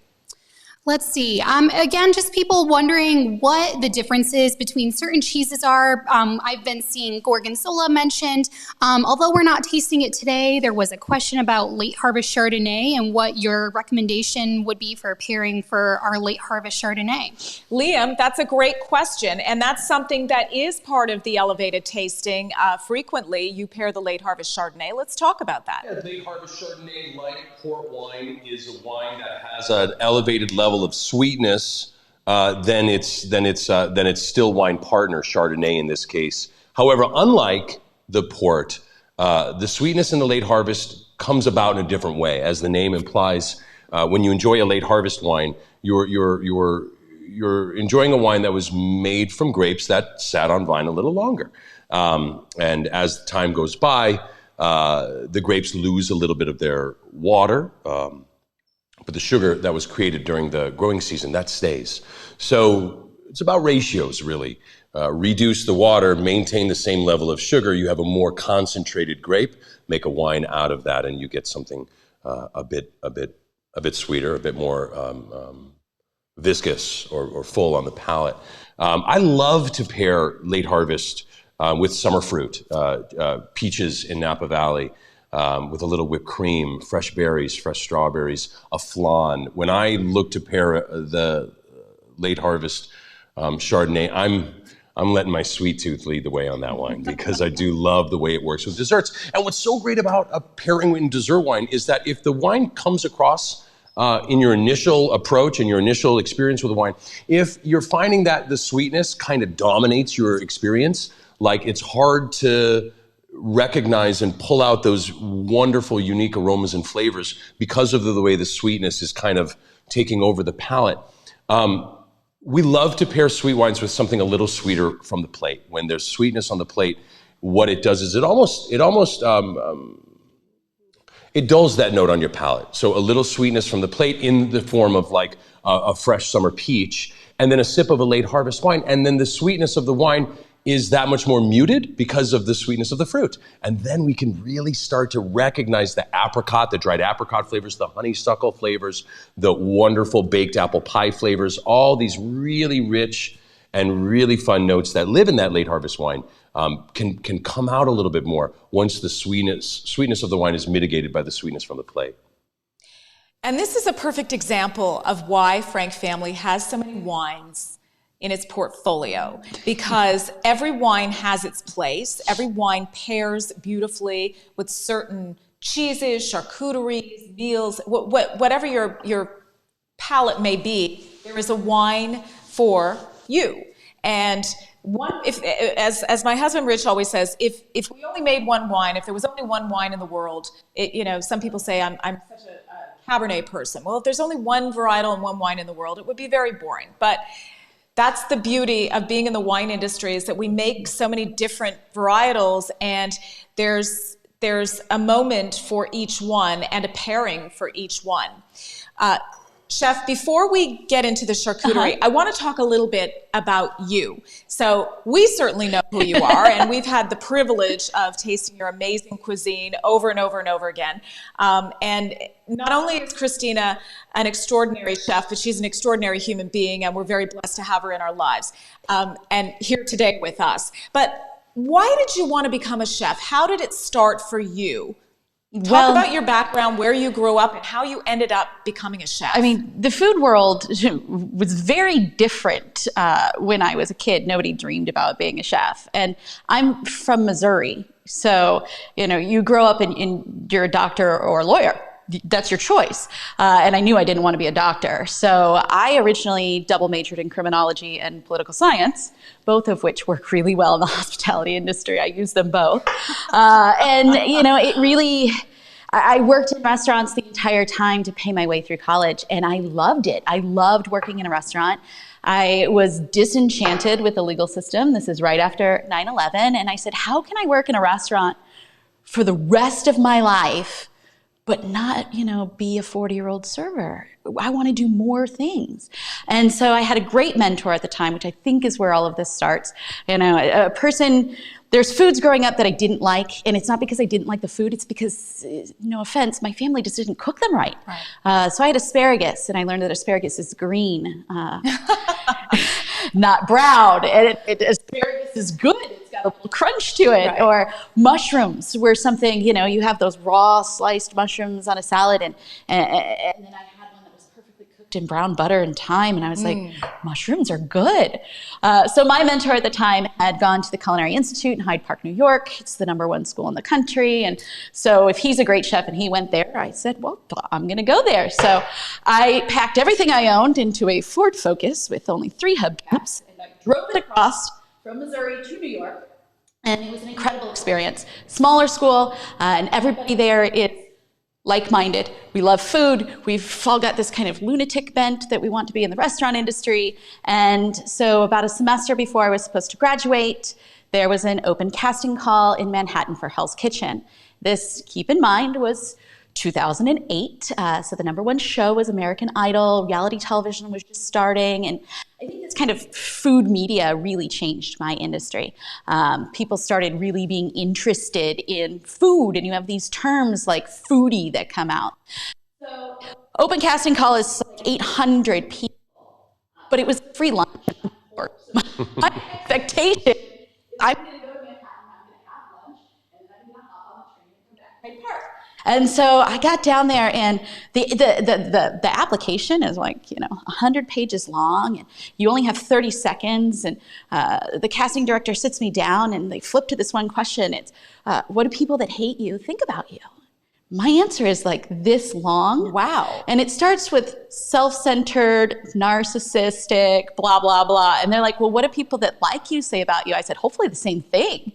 Let's see. Again, just people wondering what the differences between certain cheeses are. I've been seeing Gorgonzola mentioned. Although we're not tasting it today, there was a question about late harvest Chardonnay and what your recommendation would be for pairing for our late harvest Chardonnay. Liam, that's a great question, and that's something that is part of the elevated tasting. Frequently, you pair the late harvest Chardonnay. Let's talk about that. Yeah, late harvest Chardonnay, like port wine, is a wine that has an elevated level of sweetness than its still wine partner, Chardonnay in this case. However, unlike the port, the sweetness in the late harvest comes about in a different way. As the name implies, when you enjoy a late harvest wine, you're enjoying a wine that was made from grapes that sat on vine a little longer. And as time goes by, the grapes lose a little bit of their water, but the sugar that was created during the growing season, that stays. So it's about ratios, really. Reduce the water, maintain the same level of sugar, you have a more concentrated grape, make a wine out of that, and you get something a bit sweeter, a bit more viscous or full on the palate. I love to pair late harvest with summer fruit, peaches in Napa Valley. with a little whipped cream, fresh berries, fresh strawberries, a flan. When I look to pair the late harvest Chardonnay, I'm letting my sweet tooth lead the way on that wine because I do love the way it works with desserts. And what's so great about a pairing in dessert wine is that if the wine comes across in your initial approach and your initial experience with the wine, if you're finding that the sweetness kind of dominates your experience, like it's hard to recognize and pull out those wonderful, unique aromas and flavors because of the way the sweetness is kind of taking over the palate. We love to pair sweet wines with something a little sweeter from the plate. When there's sweetness on the plate, what it does is it dulls that note on your palate. So a little sweetness from the plate in the form of like a fresh summer peach, and then a sip of a late harvest wine, and then the sweetness of the wine is that much more muted because of the sweetness of the fruit. And then we can really start to recognize the apricot, the dried apricot flavors, the honeysuckle flavors, the wonderful baked apple pie flavors, all these really rich and really fun notes that live in that late harvest wine can come out a little bit more once the sweetness of the wine is mitigated by the sweetness from the plate. And this is a perfect example of why Frank Family has so many wines in its portfolio, because every wine has its place. Every wine pairs beautifully with certain cheeses, charcuteries, meals, whatever your palate may be, there is a wine for you. And as my husband Rich always says, if we only made one wine, if there was only one wine in the world, some people say I'm such a Cabernet person. Well, if there's only one varietal and one wine in the world, it would be very boring. But that's the beauty of being in the wine industry, is that we make so many different varietals, and there's a moment for each one and a pairing for each one. Chef, before we get into the charcuterie, I want to talk a little bit about you. So we certainly know who you are, and we've had the privilege of tasting your amazing cuisine over and over and over again. And not only is Kristina an extraordinary chef, but she's an extraordinary human being, and we're very blessed to have her in our lives and here today with us. But why did you want to become a chef? How did it start for you? Talk about your background, where you grew up, and how you ended up becoming a chef. I mean, the food world was very different when I was a kid. Nobody dreamed about being a chef. And I'm from Missouri. So, you grow up and you're a doctor or a lawyer. That's your choice. And I knew I didn't want to be a doctor. So I originally double majored in criminology and political science, both of which work really well in the hospitality industry. I use them both. It really, I worked in restaurants the entire time to pay my way through college, and I loved it. I loved working in a restaurant. I was disenchanted with the legal system. This is right after 9/11. And I said, how can I work in a restaurant for the rest of my life but not, be a 40-year-old server? I want to do more things. And so I had a great mentor at the time, which I think is where all of this starts. There's foods growing up that I didn't like, and it's not because I didn't like the food, it's because, no offense, my family just didn't cook them right. So I had asparagus, and I learned that asparagus is green, not brown, and asparagus is good. It's got a little crunch to it. Right. Or mushrooms were something, you have those raw sliced mushrooms on a salad, and then I had one that was perfectly cooked in brown butter and thyme, and I was like, mushrooms are good. So my mentor at the time had gone to the Culinary Institute in Hyde Park, New York. It's the #1 school in the country, and so if he's a great chef and he went there, I said, well, I'm going to go there. So I packed everything I owned into a Ford Focus with only 3 hubcaps, and I drove it across from Missouri to New York. And it was an incredible experience. Smaller school, and everybody there is like-minded. We love food. We've all got this kind of lunatic bent that we want to be in the restaurant industry. And so about a semester before I was supposed to graduate, there was an open casting call in Manhattan for Hell's Kitchen. This, keep in mind, was 2008. So the #1 show was American Idol. Reality television was just starting. And I think this kind of food media really changed my industry. People started really being interested in food, and you have these terms like foodie that come out. So open casting call is like 800 people, but it was free lunch. My expectation is I'm going to go to Manhattan, I'm going to have lunch, and then I'm going to hop on the train and come back And so I got down there, and the application is like, 100 pages long, and you only have 30 seconds. And the casting director sits me down, and they flip to this one question. It's, what do people that hate you think about you? My answer is like this long. Wow. And it starts with self-centered, narcissistic, blah, blah, blah. And they're like, well, what do people that like you say about you? I said, hopefully the same thing.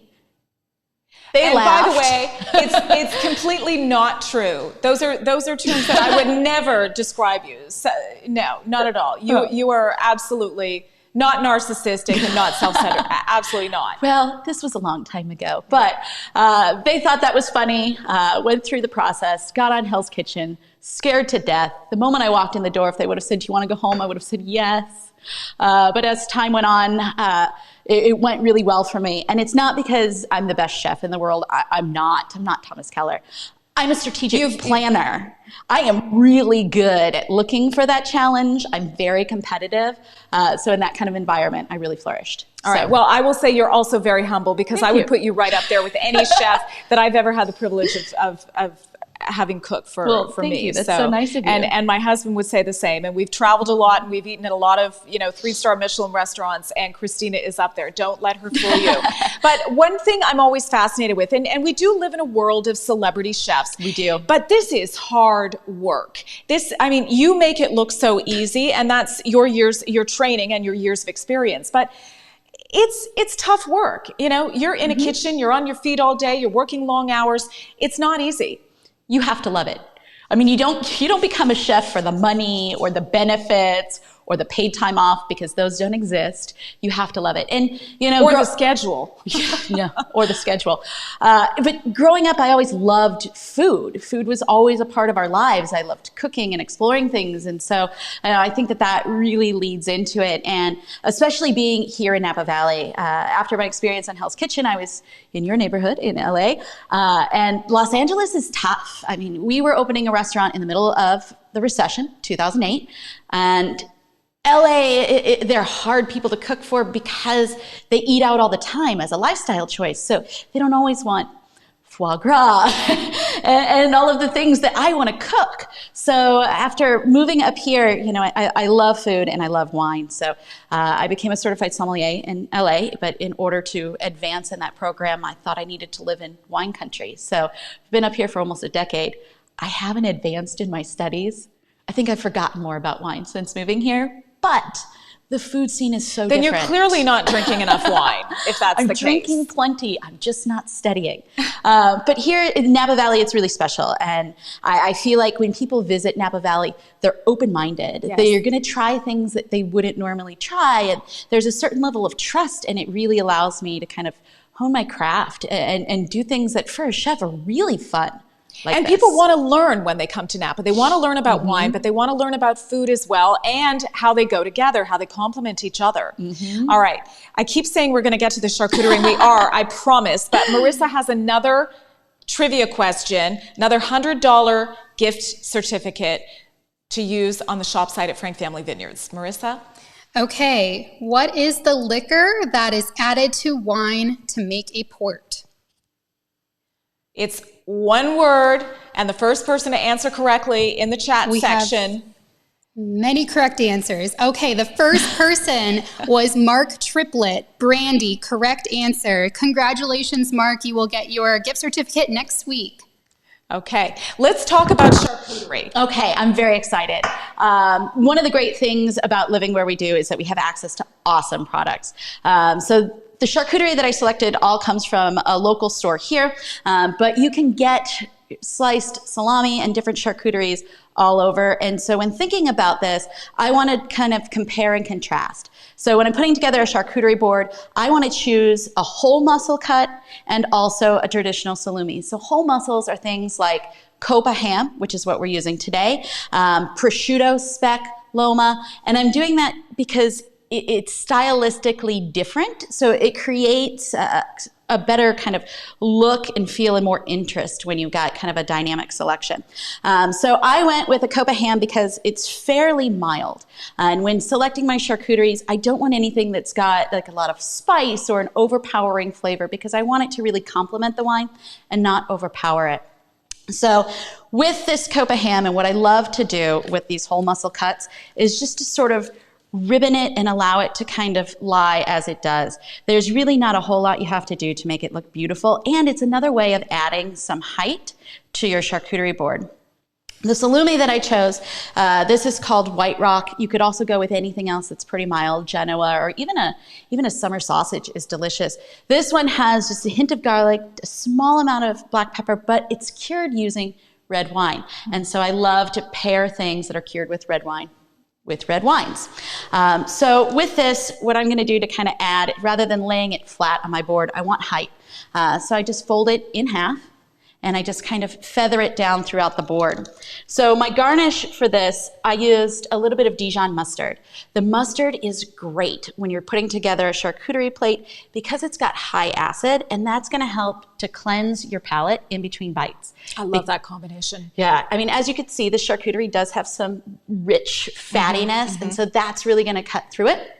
They laughed. By the way, it's completely not true. Those are terms that I would never describe you. So, no, not at all. You are absolutely not narcissistic and not self-centered. Absolutely not. Well, this was a long time ago, but they thought that was funny. Went through the process, got on Hell's Kitchen, scared to death. The moment I walked in the door, if they would have said, "Do you want to go home?" I would have said yes. But as time went on, it went really well for me. And it's not because I'm the best chef in the world. I'm not Thomas Keller. I'm a strategic planner. I am really good at looking for that challenge. I'm very competitive. So in that kind of environment, I really flourished. All right. Well, I will say you're also very humble, because I would put you right up there with any chef that I've ever had the privilege of having cooked for thank me. You. That's so nice of you. And my husband would say the same. And we've traveled a lot, and we've eaten at a lot of 3-star Michelin restaurants, and Kristina is up there. Don't let her fool you. But one thing I'm always fascinated with, and we do live in a world of celebrity chefs. We do. But this is hard work. You make it look so easy, and that's your training and your years of experience. But it's tough work. You're in a kitchen, you're on your feet all day, you're working long hours. It's not easy. You have to love it. I mean, you don't become a chef for the money or the benefits or the paid time off, because those don't exist. You have to love it. And, or the schedule. Yeah, or the schedule. But growing up, I always loved food. Food was always a part of our lives. I loved cooking and exploring things. And so I think that really leads into it. And especially being here in Napa Valley, after my experience on Hell's Kitchen, I was in your neighborhood in LA. And Los Angeles is tough. I mean, we were opening a restaurant in the middle of the recession, 2008. And LA, they're hard people to cook for because they eat out all the time as a lifestyle choice. So they don't always want foie gras and all of the things that I want to cook. So after moving up here, I love food and I love wine. So I became a certified sommelier in LA, but in order to advance in that program, I thought I needed to live in wine country. So I've been up here for almost a decade. I haven't advanced in my studies. I think I've forgotten more about wine since moving here. But the food scene is so different. Then you're clearly not drinking enough wine, if that's the case. I'm drinking plenty. I'm just not studying. But here in Napa Valley, it's really special. And I feel like when people visit Napa Valley, they're open-minded. Yes. They're going to try things that they wouldn't normally try. And there's a certain level of trust, and it really allows me to kind of hone my craft and do things that for a chef are really fun. And people want to learn when they come to Napa. They want to learn about wine, but they want to learn about food as well, and how they go together, how they complement each other. All right. I keep saying we're going to get to the charcuterie, and we are, I promise. But Marissa has another trivia question, another $100 gift certificate to use on the shop site at Frank Family Vineyards. Marissa? Okay. What is the liquor that is added to wine to make a port? It's one word, and the first person to answer correctly in the chat section. Have many correct answers. Okay, the first person was Mark Triplett, Brandy. Correct answer. Congratulations, Mark. You will get your gift certificate next week. Okay, let's talk about charcuterie. Okay, I'm very excited. One of the great things about living where we do is that we have access to awesome products. So the charcuterie that I selected all comes from a local store here, but you can get sliced salami and different charcuteries all over. And so when thinking about this, I want to kind of compare and contrast. So when I'm putting together a charcuterie board, I want to choose a whole mussel cut and also a traditional salumi. So whole mussels are things like Copa ham, which is what we're using today, prosciutto, speck, loma, and I'm doing that because it's stylistically different, so it creates a better kind of look and feel and more interest when you've got kind of a dynamic selection. So I went with a Copa ham because it's fairly mild. And when selecting my charcuteries, I don't want anything that's got like a lot of spice or an overpowering flavor because I want it to really complement the wine and not overpower it. So with this Copa ham, and what I love to do with these whole muscle cuts is just to sort of ribbon it and allow it to kind of lie as it does. There's really not a whole lot you have to do to make it look beautiful, and it's another way of adding some height to your charcuterie board. The salumi that I chose, this is called White Rock. You could also go with anything else that's pretty mild, Genoa, or even a summer sausage is delicious. This one has just a hint of garlic, a small amount of black pepper, but it's cured using red wine. And so I love to pair things that are cured with red wine with red wines. So with this, what I'm gonna do to kind of add, rather than laying it flat on my board, I want height. So I just fold it in half, and I just kind of feather it down throughout the board. So my garnish for this, I used a little bit of Dijon mustard. The mustard is great when you're putting together a charcuterie plate because it's got high acid, and that's gonna help to cleanse your palate in between bites. I love that combination. Yeah, I mean, as you can see, the charcuterie does have some rich fattiness, and so that's really gonna cut through it.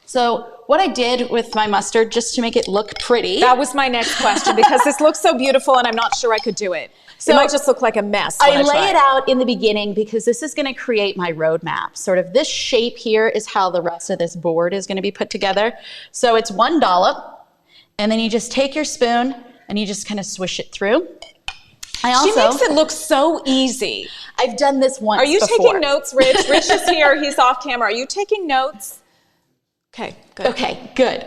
So what I did with my mustard, just to make it look pretty. That was my next question, because this looks so beautiful and I'm not sure I could do it. So it might just look like a mess when I lay it out in the beginning because this is gonna create my roadmap. Sort of this shape here is how the rest of this board is gonna be put together. So it's one dollop, and then you just take your spoon and you just kind of swish it through. She makes it look so easy. I've done this once Are you before. taking notes, Rich? Rich is here, he's off camera. Are you taking notes? Okay, good. Okay, good.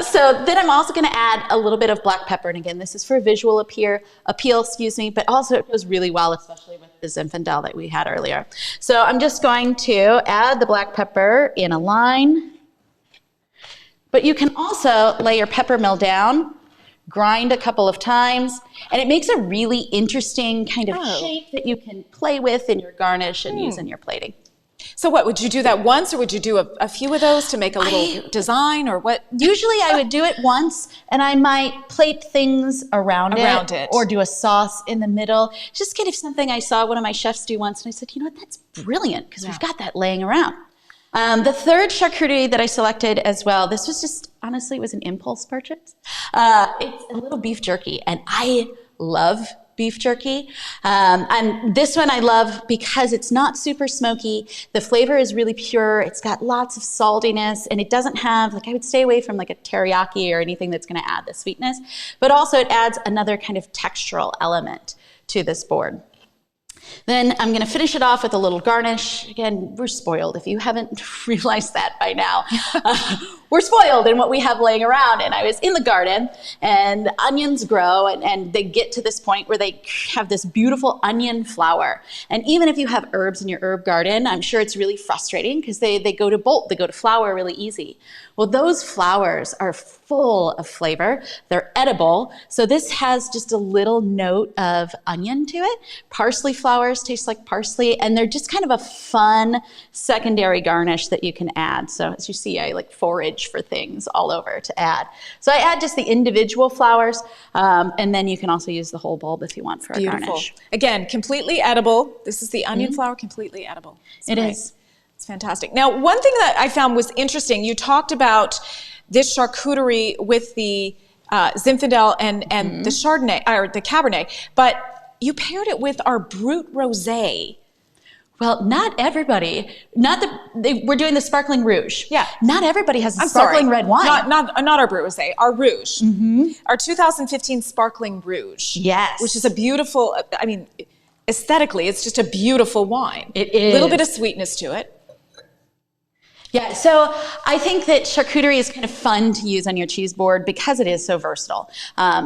So then I'm also going to add a little bit of black pepper. And again, this is for visual appeal, but also it goes really well, especially with the Zinfandel that we had earlier. So I'm just going to add the black pepper in a line. But you can also lay your pepper mill down, grind a couple of times, and it makes a really interesting kind of shape that you can play with in your garnish and use in your plating. So what, would you do that once, or would you do a few of those to make a little design, or what? Usually I would do it once, and I might plate things around it, or do a sauce in the middle. Just kind of something I saw one of my chefs do once, and I said, you know what, that's brilliant, because we've got that laying around. The third charcuterie that I selected as well, this was just, honestly, it was an impulse purchase. It's a little beef jerky, and I love beef jerky. And this one I love because it's not super smoky. The flavor is really pure. It's got lots of saltiness, and it doesn't have, like, I would stay away from like a teriyaki or anything that's going to add the sweetness, but also it adds another kind of textural element to this board. Then I'm going to finish it off with a little garnish. Again, we're spoiled if you haven't realized that by now. We're spoiled in what we have laying around. And I was in the garden, and onions grow, and they get to this point where they have this beautiful onion flower. And even if you have herbs in your herb garden, I'm sure it's really frustrating because they go to bolt, they go to flower really easy. Well, those flowers are full of flavor. They're edible. So this has just a little note of onion to it. Parsley flowers taste like parsley, and they're just kind of a fun secondary garnish that you can add. So as you see, I like forage for things all over to add. So I add just the individual flowers, and then you can also use the whole bulb if you want for a garnish. Again, completely edible. This is the onion flower, completely edible. It is. It's fantastic. Now, one thing that I found was interesting, you talked about this charcuterie with the Zinfandel and the Chardonnay, or the Cabernet, but you paired it with our Brut Rosé. Well, not everybody. We're doing the sparkling rouge. Yeah. Not everybody has a sparkling red wine. Not our Brut Rosé, our rouge. Our 2015 sparkling rouge. Yes. Which is a beautiful, I mean, aesthetically, it's just a beautiful wine. It is. A little bit of sweetness to it. Yeah, so I think that charcuterie is kind of fun to use on your cheese board because it is so versatile.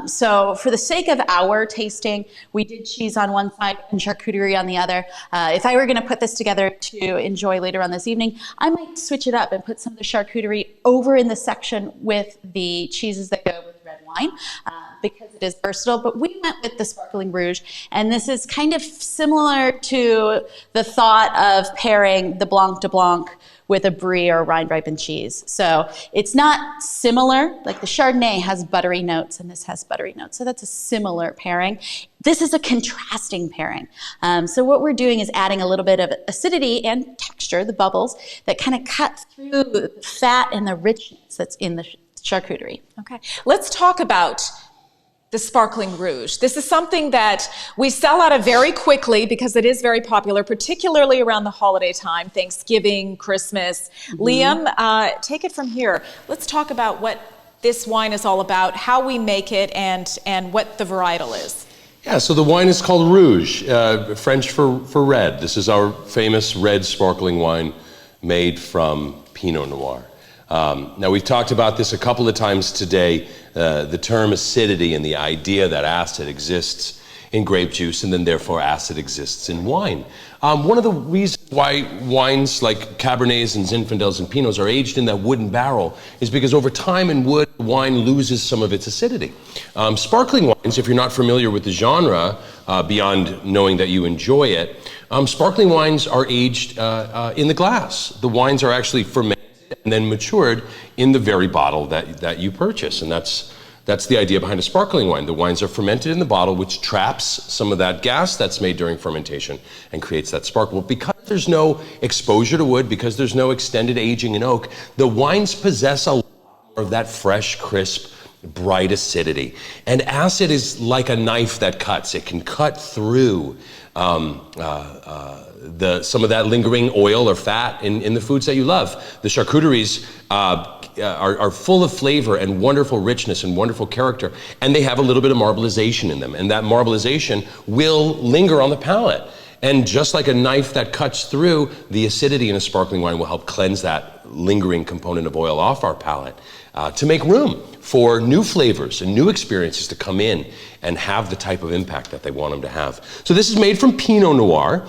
So for the sake of our tasting, we did cheese on one side and charcuterie on the other. If I were going to put this together to enjoy later on this evening, I might switch it up and put some of the charcuterie over in the section with the cheeses that go with red wine. Because it is versatile, but we went with the sparkling rouge, and this is kind of similar to the thought of pairing the Blanc de Blanc with a brie or rind ripened cheese. So it's not similar, like the Chardonnay has buttery notes and this has buttery notes, so that's a similar pairing. This is a contrasting pairing. So what we're doing is adding a little bit of acidity and texture, the bubbles, that kind of cut through the fat and the richness that's in the charcuterie. Okay, let's talk about the sparkling rouge. This is something that we sell out of very quickly because it is very popular, particularly around the holiday time, Thanksgiving, Christmas. Liam, take it from here. Let's talk about what this wine is all about, how we make it, and what the varietal is. Yeah, so the wine is called Rouge, French for red. This is our famous red sparkling wine made from Pinot Noir. Now, we've talked about this a couple of times today, the term acidity and the idea that acid exists in grape juice and then therefore acid exists in wine. One of the reasons why wines like Cabernets and Zinfandels and Pinots are aged in that wooden barrel is because over time in wood, wine loses some of its acidity. Sparkling wines, if you're not familiar with the genre, beyond knowing that you enjoy it, sparkling wines are aged in the glass. The wines are actually fermented and then matured in the very bottle that you purchase. And that's the idea behind a sparkling wine. The wines are fermented in the bottle, which traps some of that gas that's made during fermentation and creates that sparkle. Because there's no exposure to wood, because there's no extended aging in oak, the wines possess a lot more of that fresh, crisp, bright acidity. And acid is like a knife that cuts. It can cut through some of that lingering oil or fat in the foods that you love. The charcuteries are full of flavor and wonderful richness and wonderful character, and they have a little bit of marbleization in them, and that marbleization will linger on the palate. And just like a knife that cuts through, the acidity in a sparkling wine will help cleanse that lingering component of oil off our palate to make room for new flavors and new experiences to come in and have the type of impact that they want them to have. So this is made from Pinot Noir.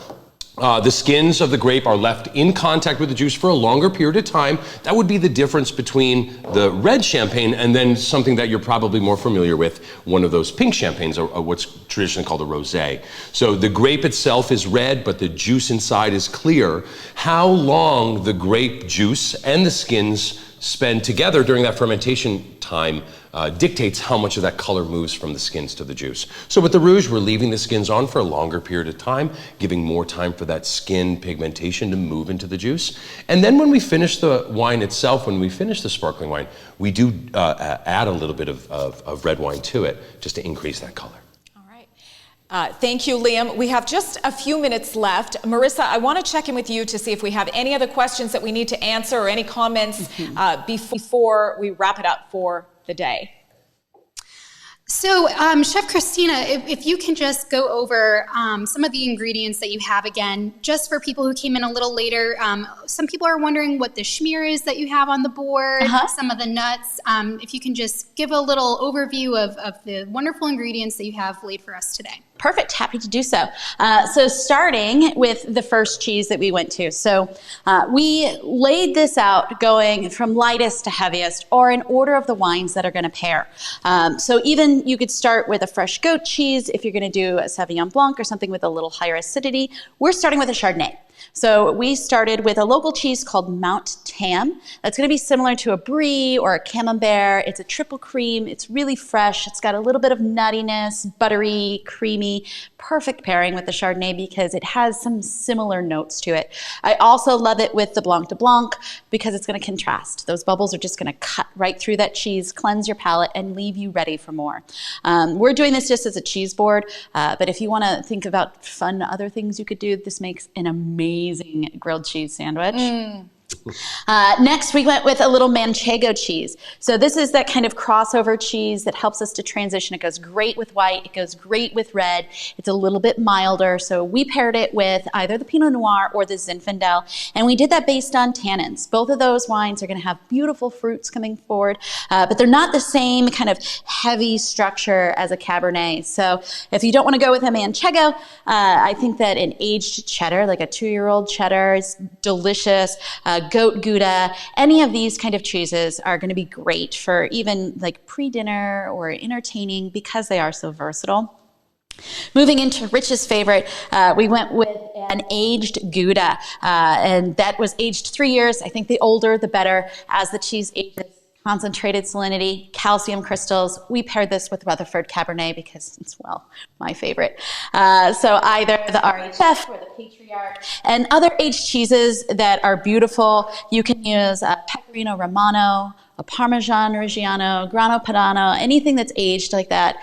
The skins of the grape are left in contact with the juice for a longer period of time. That would be the difference between the red champagne and then something that you're probably more familiar with, one of those pink champagnes, or what's traditionally called a rosé. So the grape itself is red, but the juice inside is clear. How long the grape juice and the skins spend together during that fermentation time dictates how much of that color moves from the skins to the juice. So with the Rouge, we're leaving the skins on for a longer period of time, giving more time for that skin pigmentation to move into the juice. And then when we finish the wine itself, when we finish the sparkling wine, we do add a little bit of red wine to it just to increase that color. Thank you, Liam. We have just a few minutes left. Marissa, I want to check in with you to see if we have any other questions that we need to answer or any comments before we wrap it up for the day. So, Chef Kristina, if you can just go over some of the ingredients that you have again, just for people who came in a little later. Some people are wondering what the schmear is that you have on the board, some of the nuts. If you can just give a little overview of the wonderful ingredients that you have laid for us today. Perfect, happy to do so. So starting with the first cheese that we went to. So we laid this out going from lightest to heaviest, or in order of the wines that are gonna pair. So even you could start with a fresh goat cheese if you're gonna do a Sauvignon Blanc or something with a little higher acidity. We're starting with a Chardonnay. So we started with a local cheese called Mount Tam. That's going to be similar to a brie or a camembert. It's a triple cream. It's really fresh. It's got a little bit of nuttiness, buttery, creamy. Perfect pairing with the Chardonnay because it has some similar notes to it. I also love it with the Blanc de Blanc because it's going to contrast. Those bubbles are just going to cut right through that cheese, cleanse your palate, and leave you ready for more. We're doing this just as a cheese board, but if you want to think about fun other things you could do, this makes an amazing grilled cheese sandwich. Next, we went with a little Manchego cheese. So this is that kind of crossover cheese that helps us to transition. It goes great with white. It goes great with red. It's a little bit milder. So we paired it with either the Pinot Noir or the Zinfandel. And we did that based on tannins. Both of those wines are going to have beautiful fruits coming forward, but they're not the same kind of heavy structure as a Cabernet. So if you don't want to go with a Manchego, I think that an aged cheddar, like a 2-year-old cheddar, is delicious. Goat Gouda, any of these kind of cheeses are going to be great for even like pre-dinner or entertaining because they are so versatile. Moving into Rich's favorite, we went with an aged Gouda, and that was aged 3 years. I think the older, the better as the cheese ages. Concentrated salinity, calcium crystals. We paired this with Rutherford Cabernet because it's, well, my favorite. So either the RHF or the Patriarch and other aged cheeses that are beautiful. You can use Pecorino Romano a Parmesan Reggiano, Grano Padano, anything that's aged like that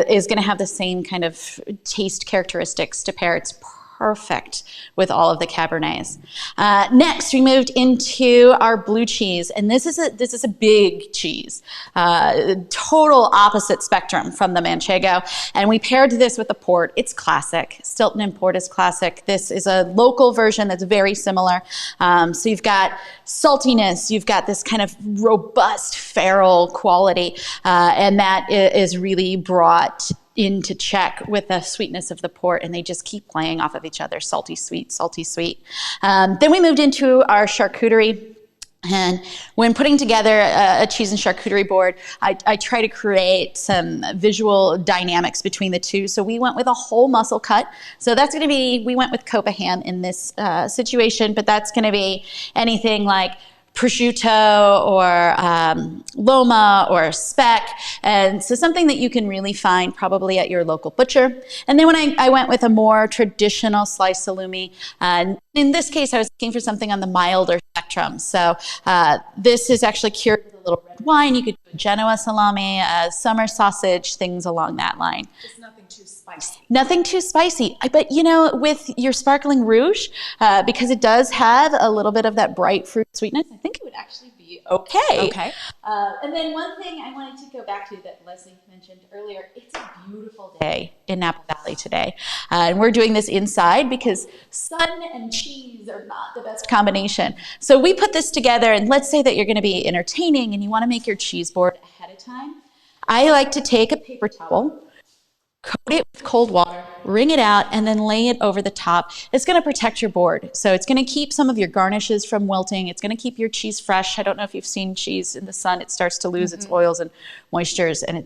is going to have the same kind of taste characteristics to pair. It's perfect with all of the Cabernets. Next, we moved into our blue cheese, and this is a big cheese, total opposite spectrum from the Manchego, and we paired this with the port. It's classic. Stilton and port is classic. This is a local version that's very similar. So you've got saltiness, you've got this kind of robust feral quality, and that is really brought into check with the sweetness of the port, and they just keep playing off of each other. Salty, sweet, salty, sweet. Then we moved into our charcuterie. And when putting together a cheese and charcuterie board, I try to create some visual dynamics between the two. So we went with a whole muscle cut. So that's going to be, we went with Copa ham in this situation, but that's going to be anything like prosciutto or loma or speck, and so something that you can really find probably at your local butcher. And then when I went with a more traditional sliced salumi, in this case I was looking for something on the milder spectrum. So this is actually cured with a little red wine. You could do a Genoa salami, a summer sausage, things along that line. It's nothing too spicy. Nothing too spicy. But you know, with your sparkling rouge, because it does have a little bit of that bright fruit sweetness, I think it would actually be okay. Okay. And then one thing I wanted to go back to that Leslie mentioned earlier, it's a beautiful day in Napa Valley today. And we're doing this inside because sun and cheese are not the best combination. So we put this together, and let's say that you're going to be entertaining and you want to make your cheese board ahead of time. I like to take a paper towel, coat it with cold water, wring it out, and then lay it over the top. It's going to protect your board. So it's going to keep some of your garnishes from wilting. It's going to keep your cheese fresh. I don't know if you've seen cheese in the sun. It starts to lose its oils and moistures, and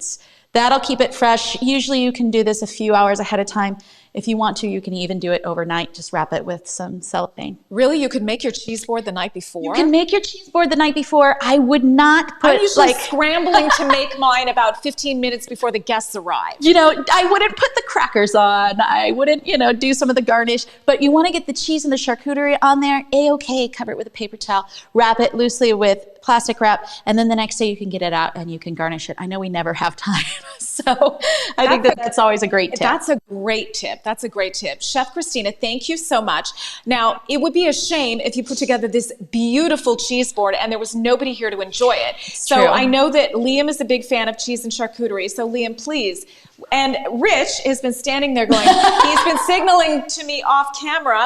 that'll keep it fresh. Usually you can do this a few hours ahead of time. If you want to, you can even do it overnight. Just wrap it with some cellophane. Really? You could make your cheese board the night before? You can make your cheese board the night before. I would not put I'm usually scrambling to make mine about 15 minutes before the guests arrive. You know, I wouldn't put the crackers on. I wouldn't, do some of the garnish. But you want to get the cheese and the charcuterie on there, A-okay. Cover it with a paper towel. Wrap it loosely with plastic wrap. And then the next day you can get it out and you can garnish it. I know we never have time. So I think that's always a great tip. That's a great tip. That's a great tip. Chef Kristina, thank you so much. Now, it would be a shame if you put together this beautiful cheese board and there was nobody here to enjoy it. So true. I know that Liam is a big fan of cheese and charcuterie. So Liam, please. And Rich has been standing there going, he's been signaling to me off camera,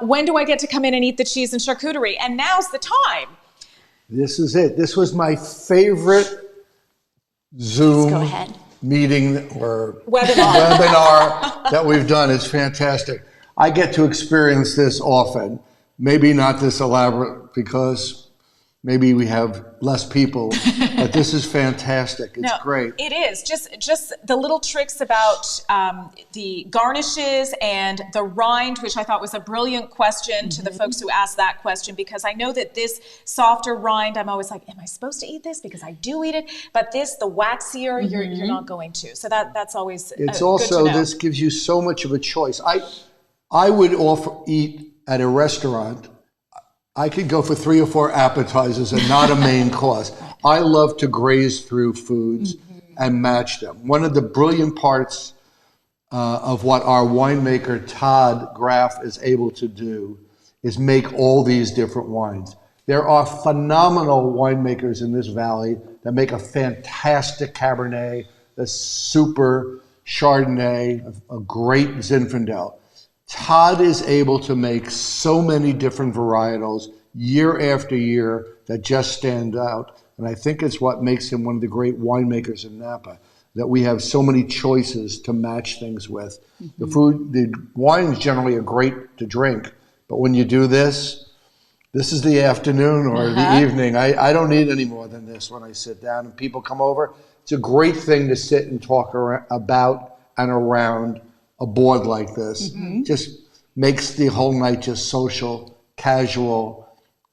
when do I get to come in and eat the cheese and charcuterie? And now's the time. This is it. This was my favorite Zoom Go ahead. meeting or Webinar that we've done. It's fantastic. I get to experience this often. Maybe not this elaborate because maybe we have less people, but this is fantastic. It's great. It is. Just the little tricks about the garnishes and the rind, which I thought was a brilliant question to the folks who asked that question, because I know that this softer rind, I'm always like, am I supposed to eat this? Because I do eat it. But this, the waxier, you're not going to. So that's always It's good also, to know. this gives you so much of a choice. I would eat at a restaurant. I could go for 3 or 4 appetizers and not a main course. I love to graze through foods and match them. One of the brilliant parts of what our winemaker Todd Graff is able to do is make all these different wines. There are phenomenal winemakers in this valley that make a fantastic Cabernet, a super Chardonnay, a great Zinfandel. Todd is able to make so many different varietals year after year that just stand out. And I think it's what makes him one of the great winemakers in Napa, that we have so many choices to match things with. The wines generally are great to drink, but when you do this is the afternoon or the evening. I don't need any more than this when I sit down and people come over. It's a great thing to sit and talk about and around a board like this. Just makes the whole night just social, casual,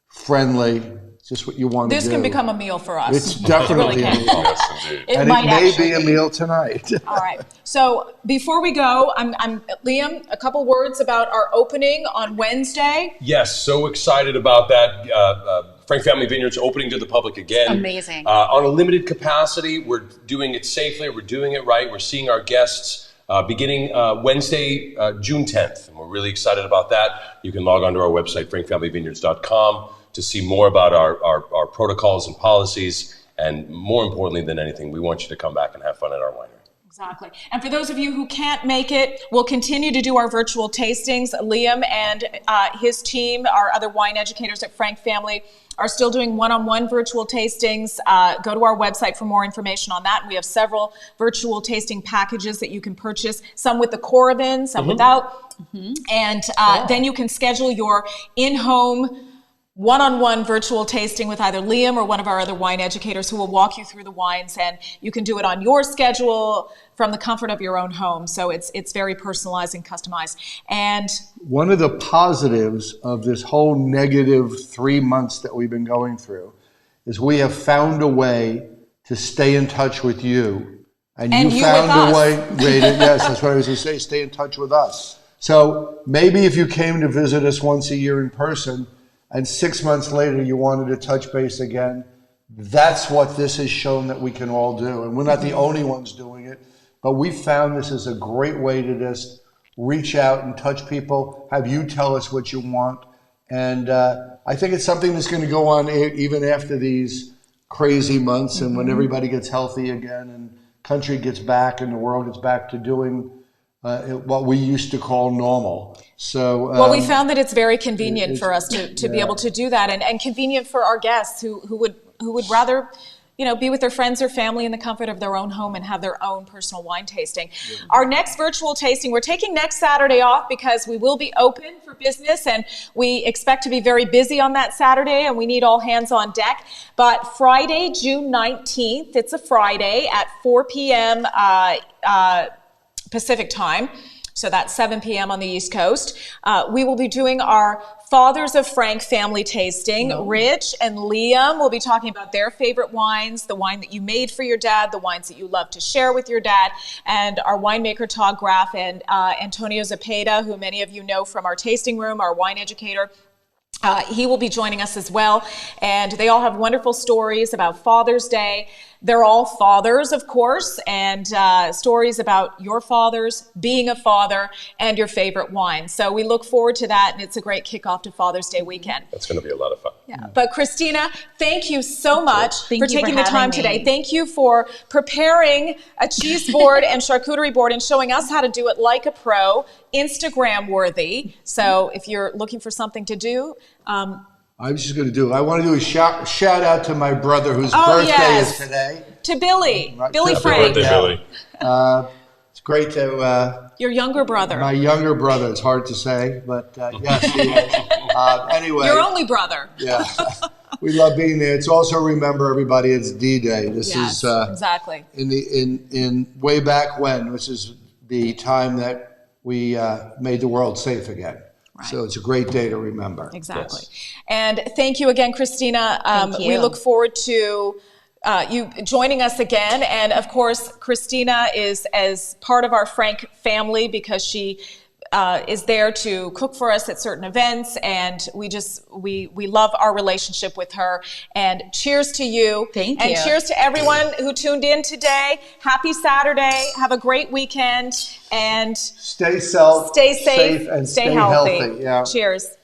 friendly, just what you want to do. This can become a meal for us. It's definitely It really a meal. Yes, indeed. It And might it may actually be a meal tonight. All right. So before we go, I'm Liam, a couple words about our opening on Wednesday. Yes, so excited about that. Frank Family Vineyards opening to the public again. Amazing. On a limited capacity. We're doing it safely. We're doing it right. We're seeing our guests beginning Wednesday, June 10th. And we're really excited about that. You can log on to our website, frankfamilyvineyards.com, to see more about our protocols and policies. And more importantly than anything, we want you to come back and have fun at our winery. Exactly. And for those of you who can't make it, we'll continue to do our virtual tastings. Liam and his team, our other wine educators at Frank Family, are still doing one-on-one virtual tastings. Go to our website for more information on that. We have several virtual tasting packages that you can purchase, some with the Coravin, some without. And then you can schedule your in-home one-on-one virtual tasting with either Liam or one of our other wine educators who will walk you through the wines, and you can do it on your schedule from the comfort of your own home. So it's very personalized and customized. And one of the positives of this whole negative 3 months that we've been going through is we have found a way to stay in touch with you. And you found a way, yes, that's what I was going to say, stay in touch with us. So maybe if you came to visit us once a year in person, and 6 months later you wanted to touch base again, that's what this has shown that we can all do. And we're not the only ones doing it, but we found this is a great way to just reach out and touch people, have you tell us what you want. And I think it's something that's going to go on even after these crazy months and when everybody gets healthy again and country gets back and the world gets back to doing what we used to call normal. So, well, we found that it's very convenient for us to be able to do that, and convenient for our guests who would rather, be with their friends or family in the comfort of their own home and have their own personal wine tasting. Our next virtual tasting, we're taking next Saturday off because we will be open for business, and we expect to be very busy on that Saturday, and we need all hands on deck. But Friday, June 19th, it's a Friday at 4 p.m. Pacific time. So that's 7 p.m. on the East Coast. We will be doing our Fathers of Frank family tasting. Rich and Liam will be talking about their favorite wines, the wine that you made for your dad, the wines that you love to share with your dad, and our winemaker Todd Graff and Antonio Zepeda, who many of you know from our tasting room, our wine educator. He will be joining us as well, and they all have wonderful stories about Father's Day. They're all fathers, of course, and stories about your fathers, being a father, and your favorite wine. So we look forward to that, and it's a great kickoff to Father's Day weekend. That's going to be a lot of fun. Yeah. But Kristina, thank you so much for taking the time today. Thank you for preparing a cheese board and charcuterie board and showing us how to do it like a pro, Instagram worthy. So if you're looking for something to do, I was just going to do it. I want to do a shout out to my brother whose birthday is today. To Billy. Billy Happy Frank. birthday, Billy. It's great to... Your younger brother. My younger brother. It's hard to say, but yes, he is. Anyway. Your only brother. Yeah. We love being there. It's also, remember, everybody, it's D-Day. This is exactly. In way back when, which is the time that we made the world safe again. Right. So it's a great day to remember. Exactly. Yes. And thank you again, Kristina. Thank you. We look forward to you joining us again. And of course, Kristina is as part of our Frank family because she is there to cook for us at certain events. And we love our relationship with her. And cheers to you. Thank you. And cheers to everyone who tuned in today. Happy Saturday. Have a great weekend. And stay safe and stay healthy. Yeah. Cheers.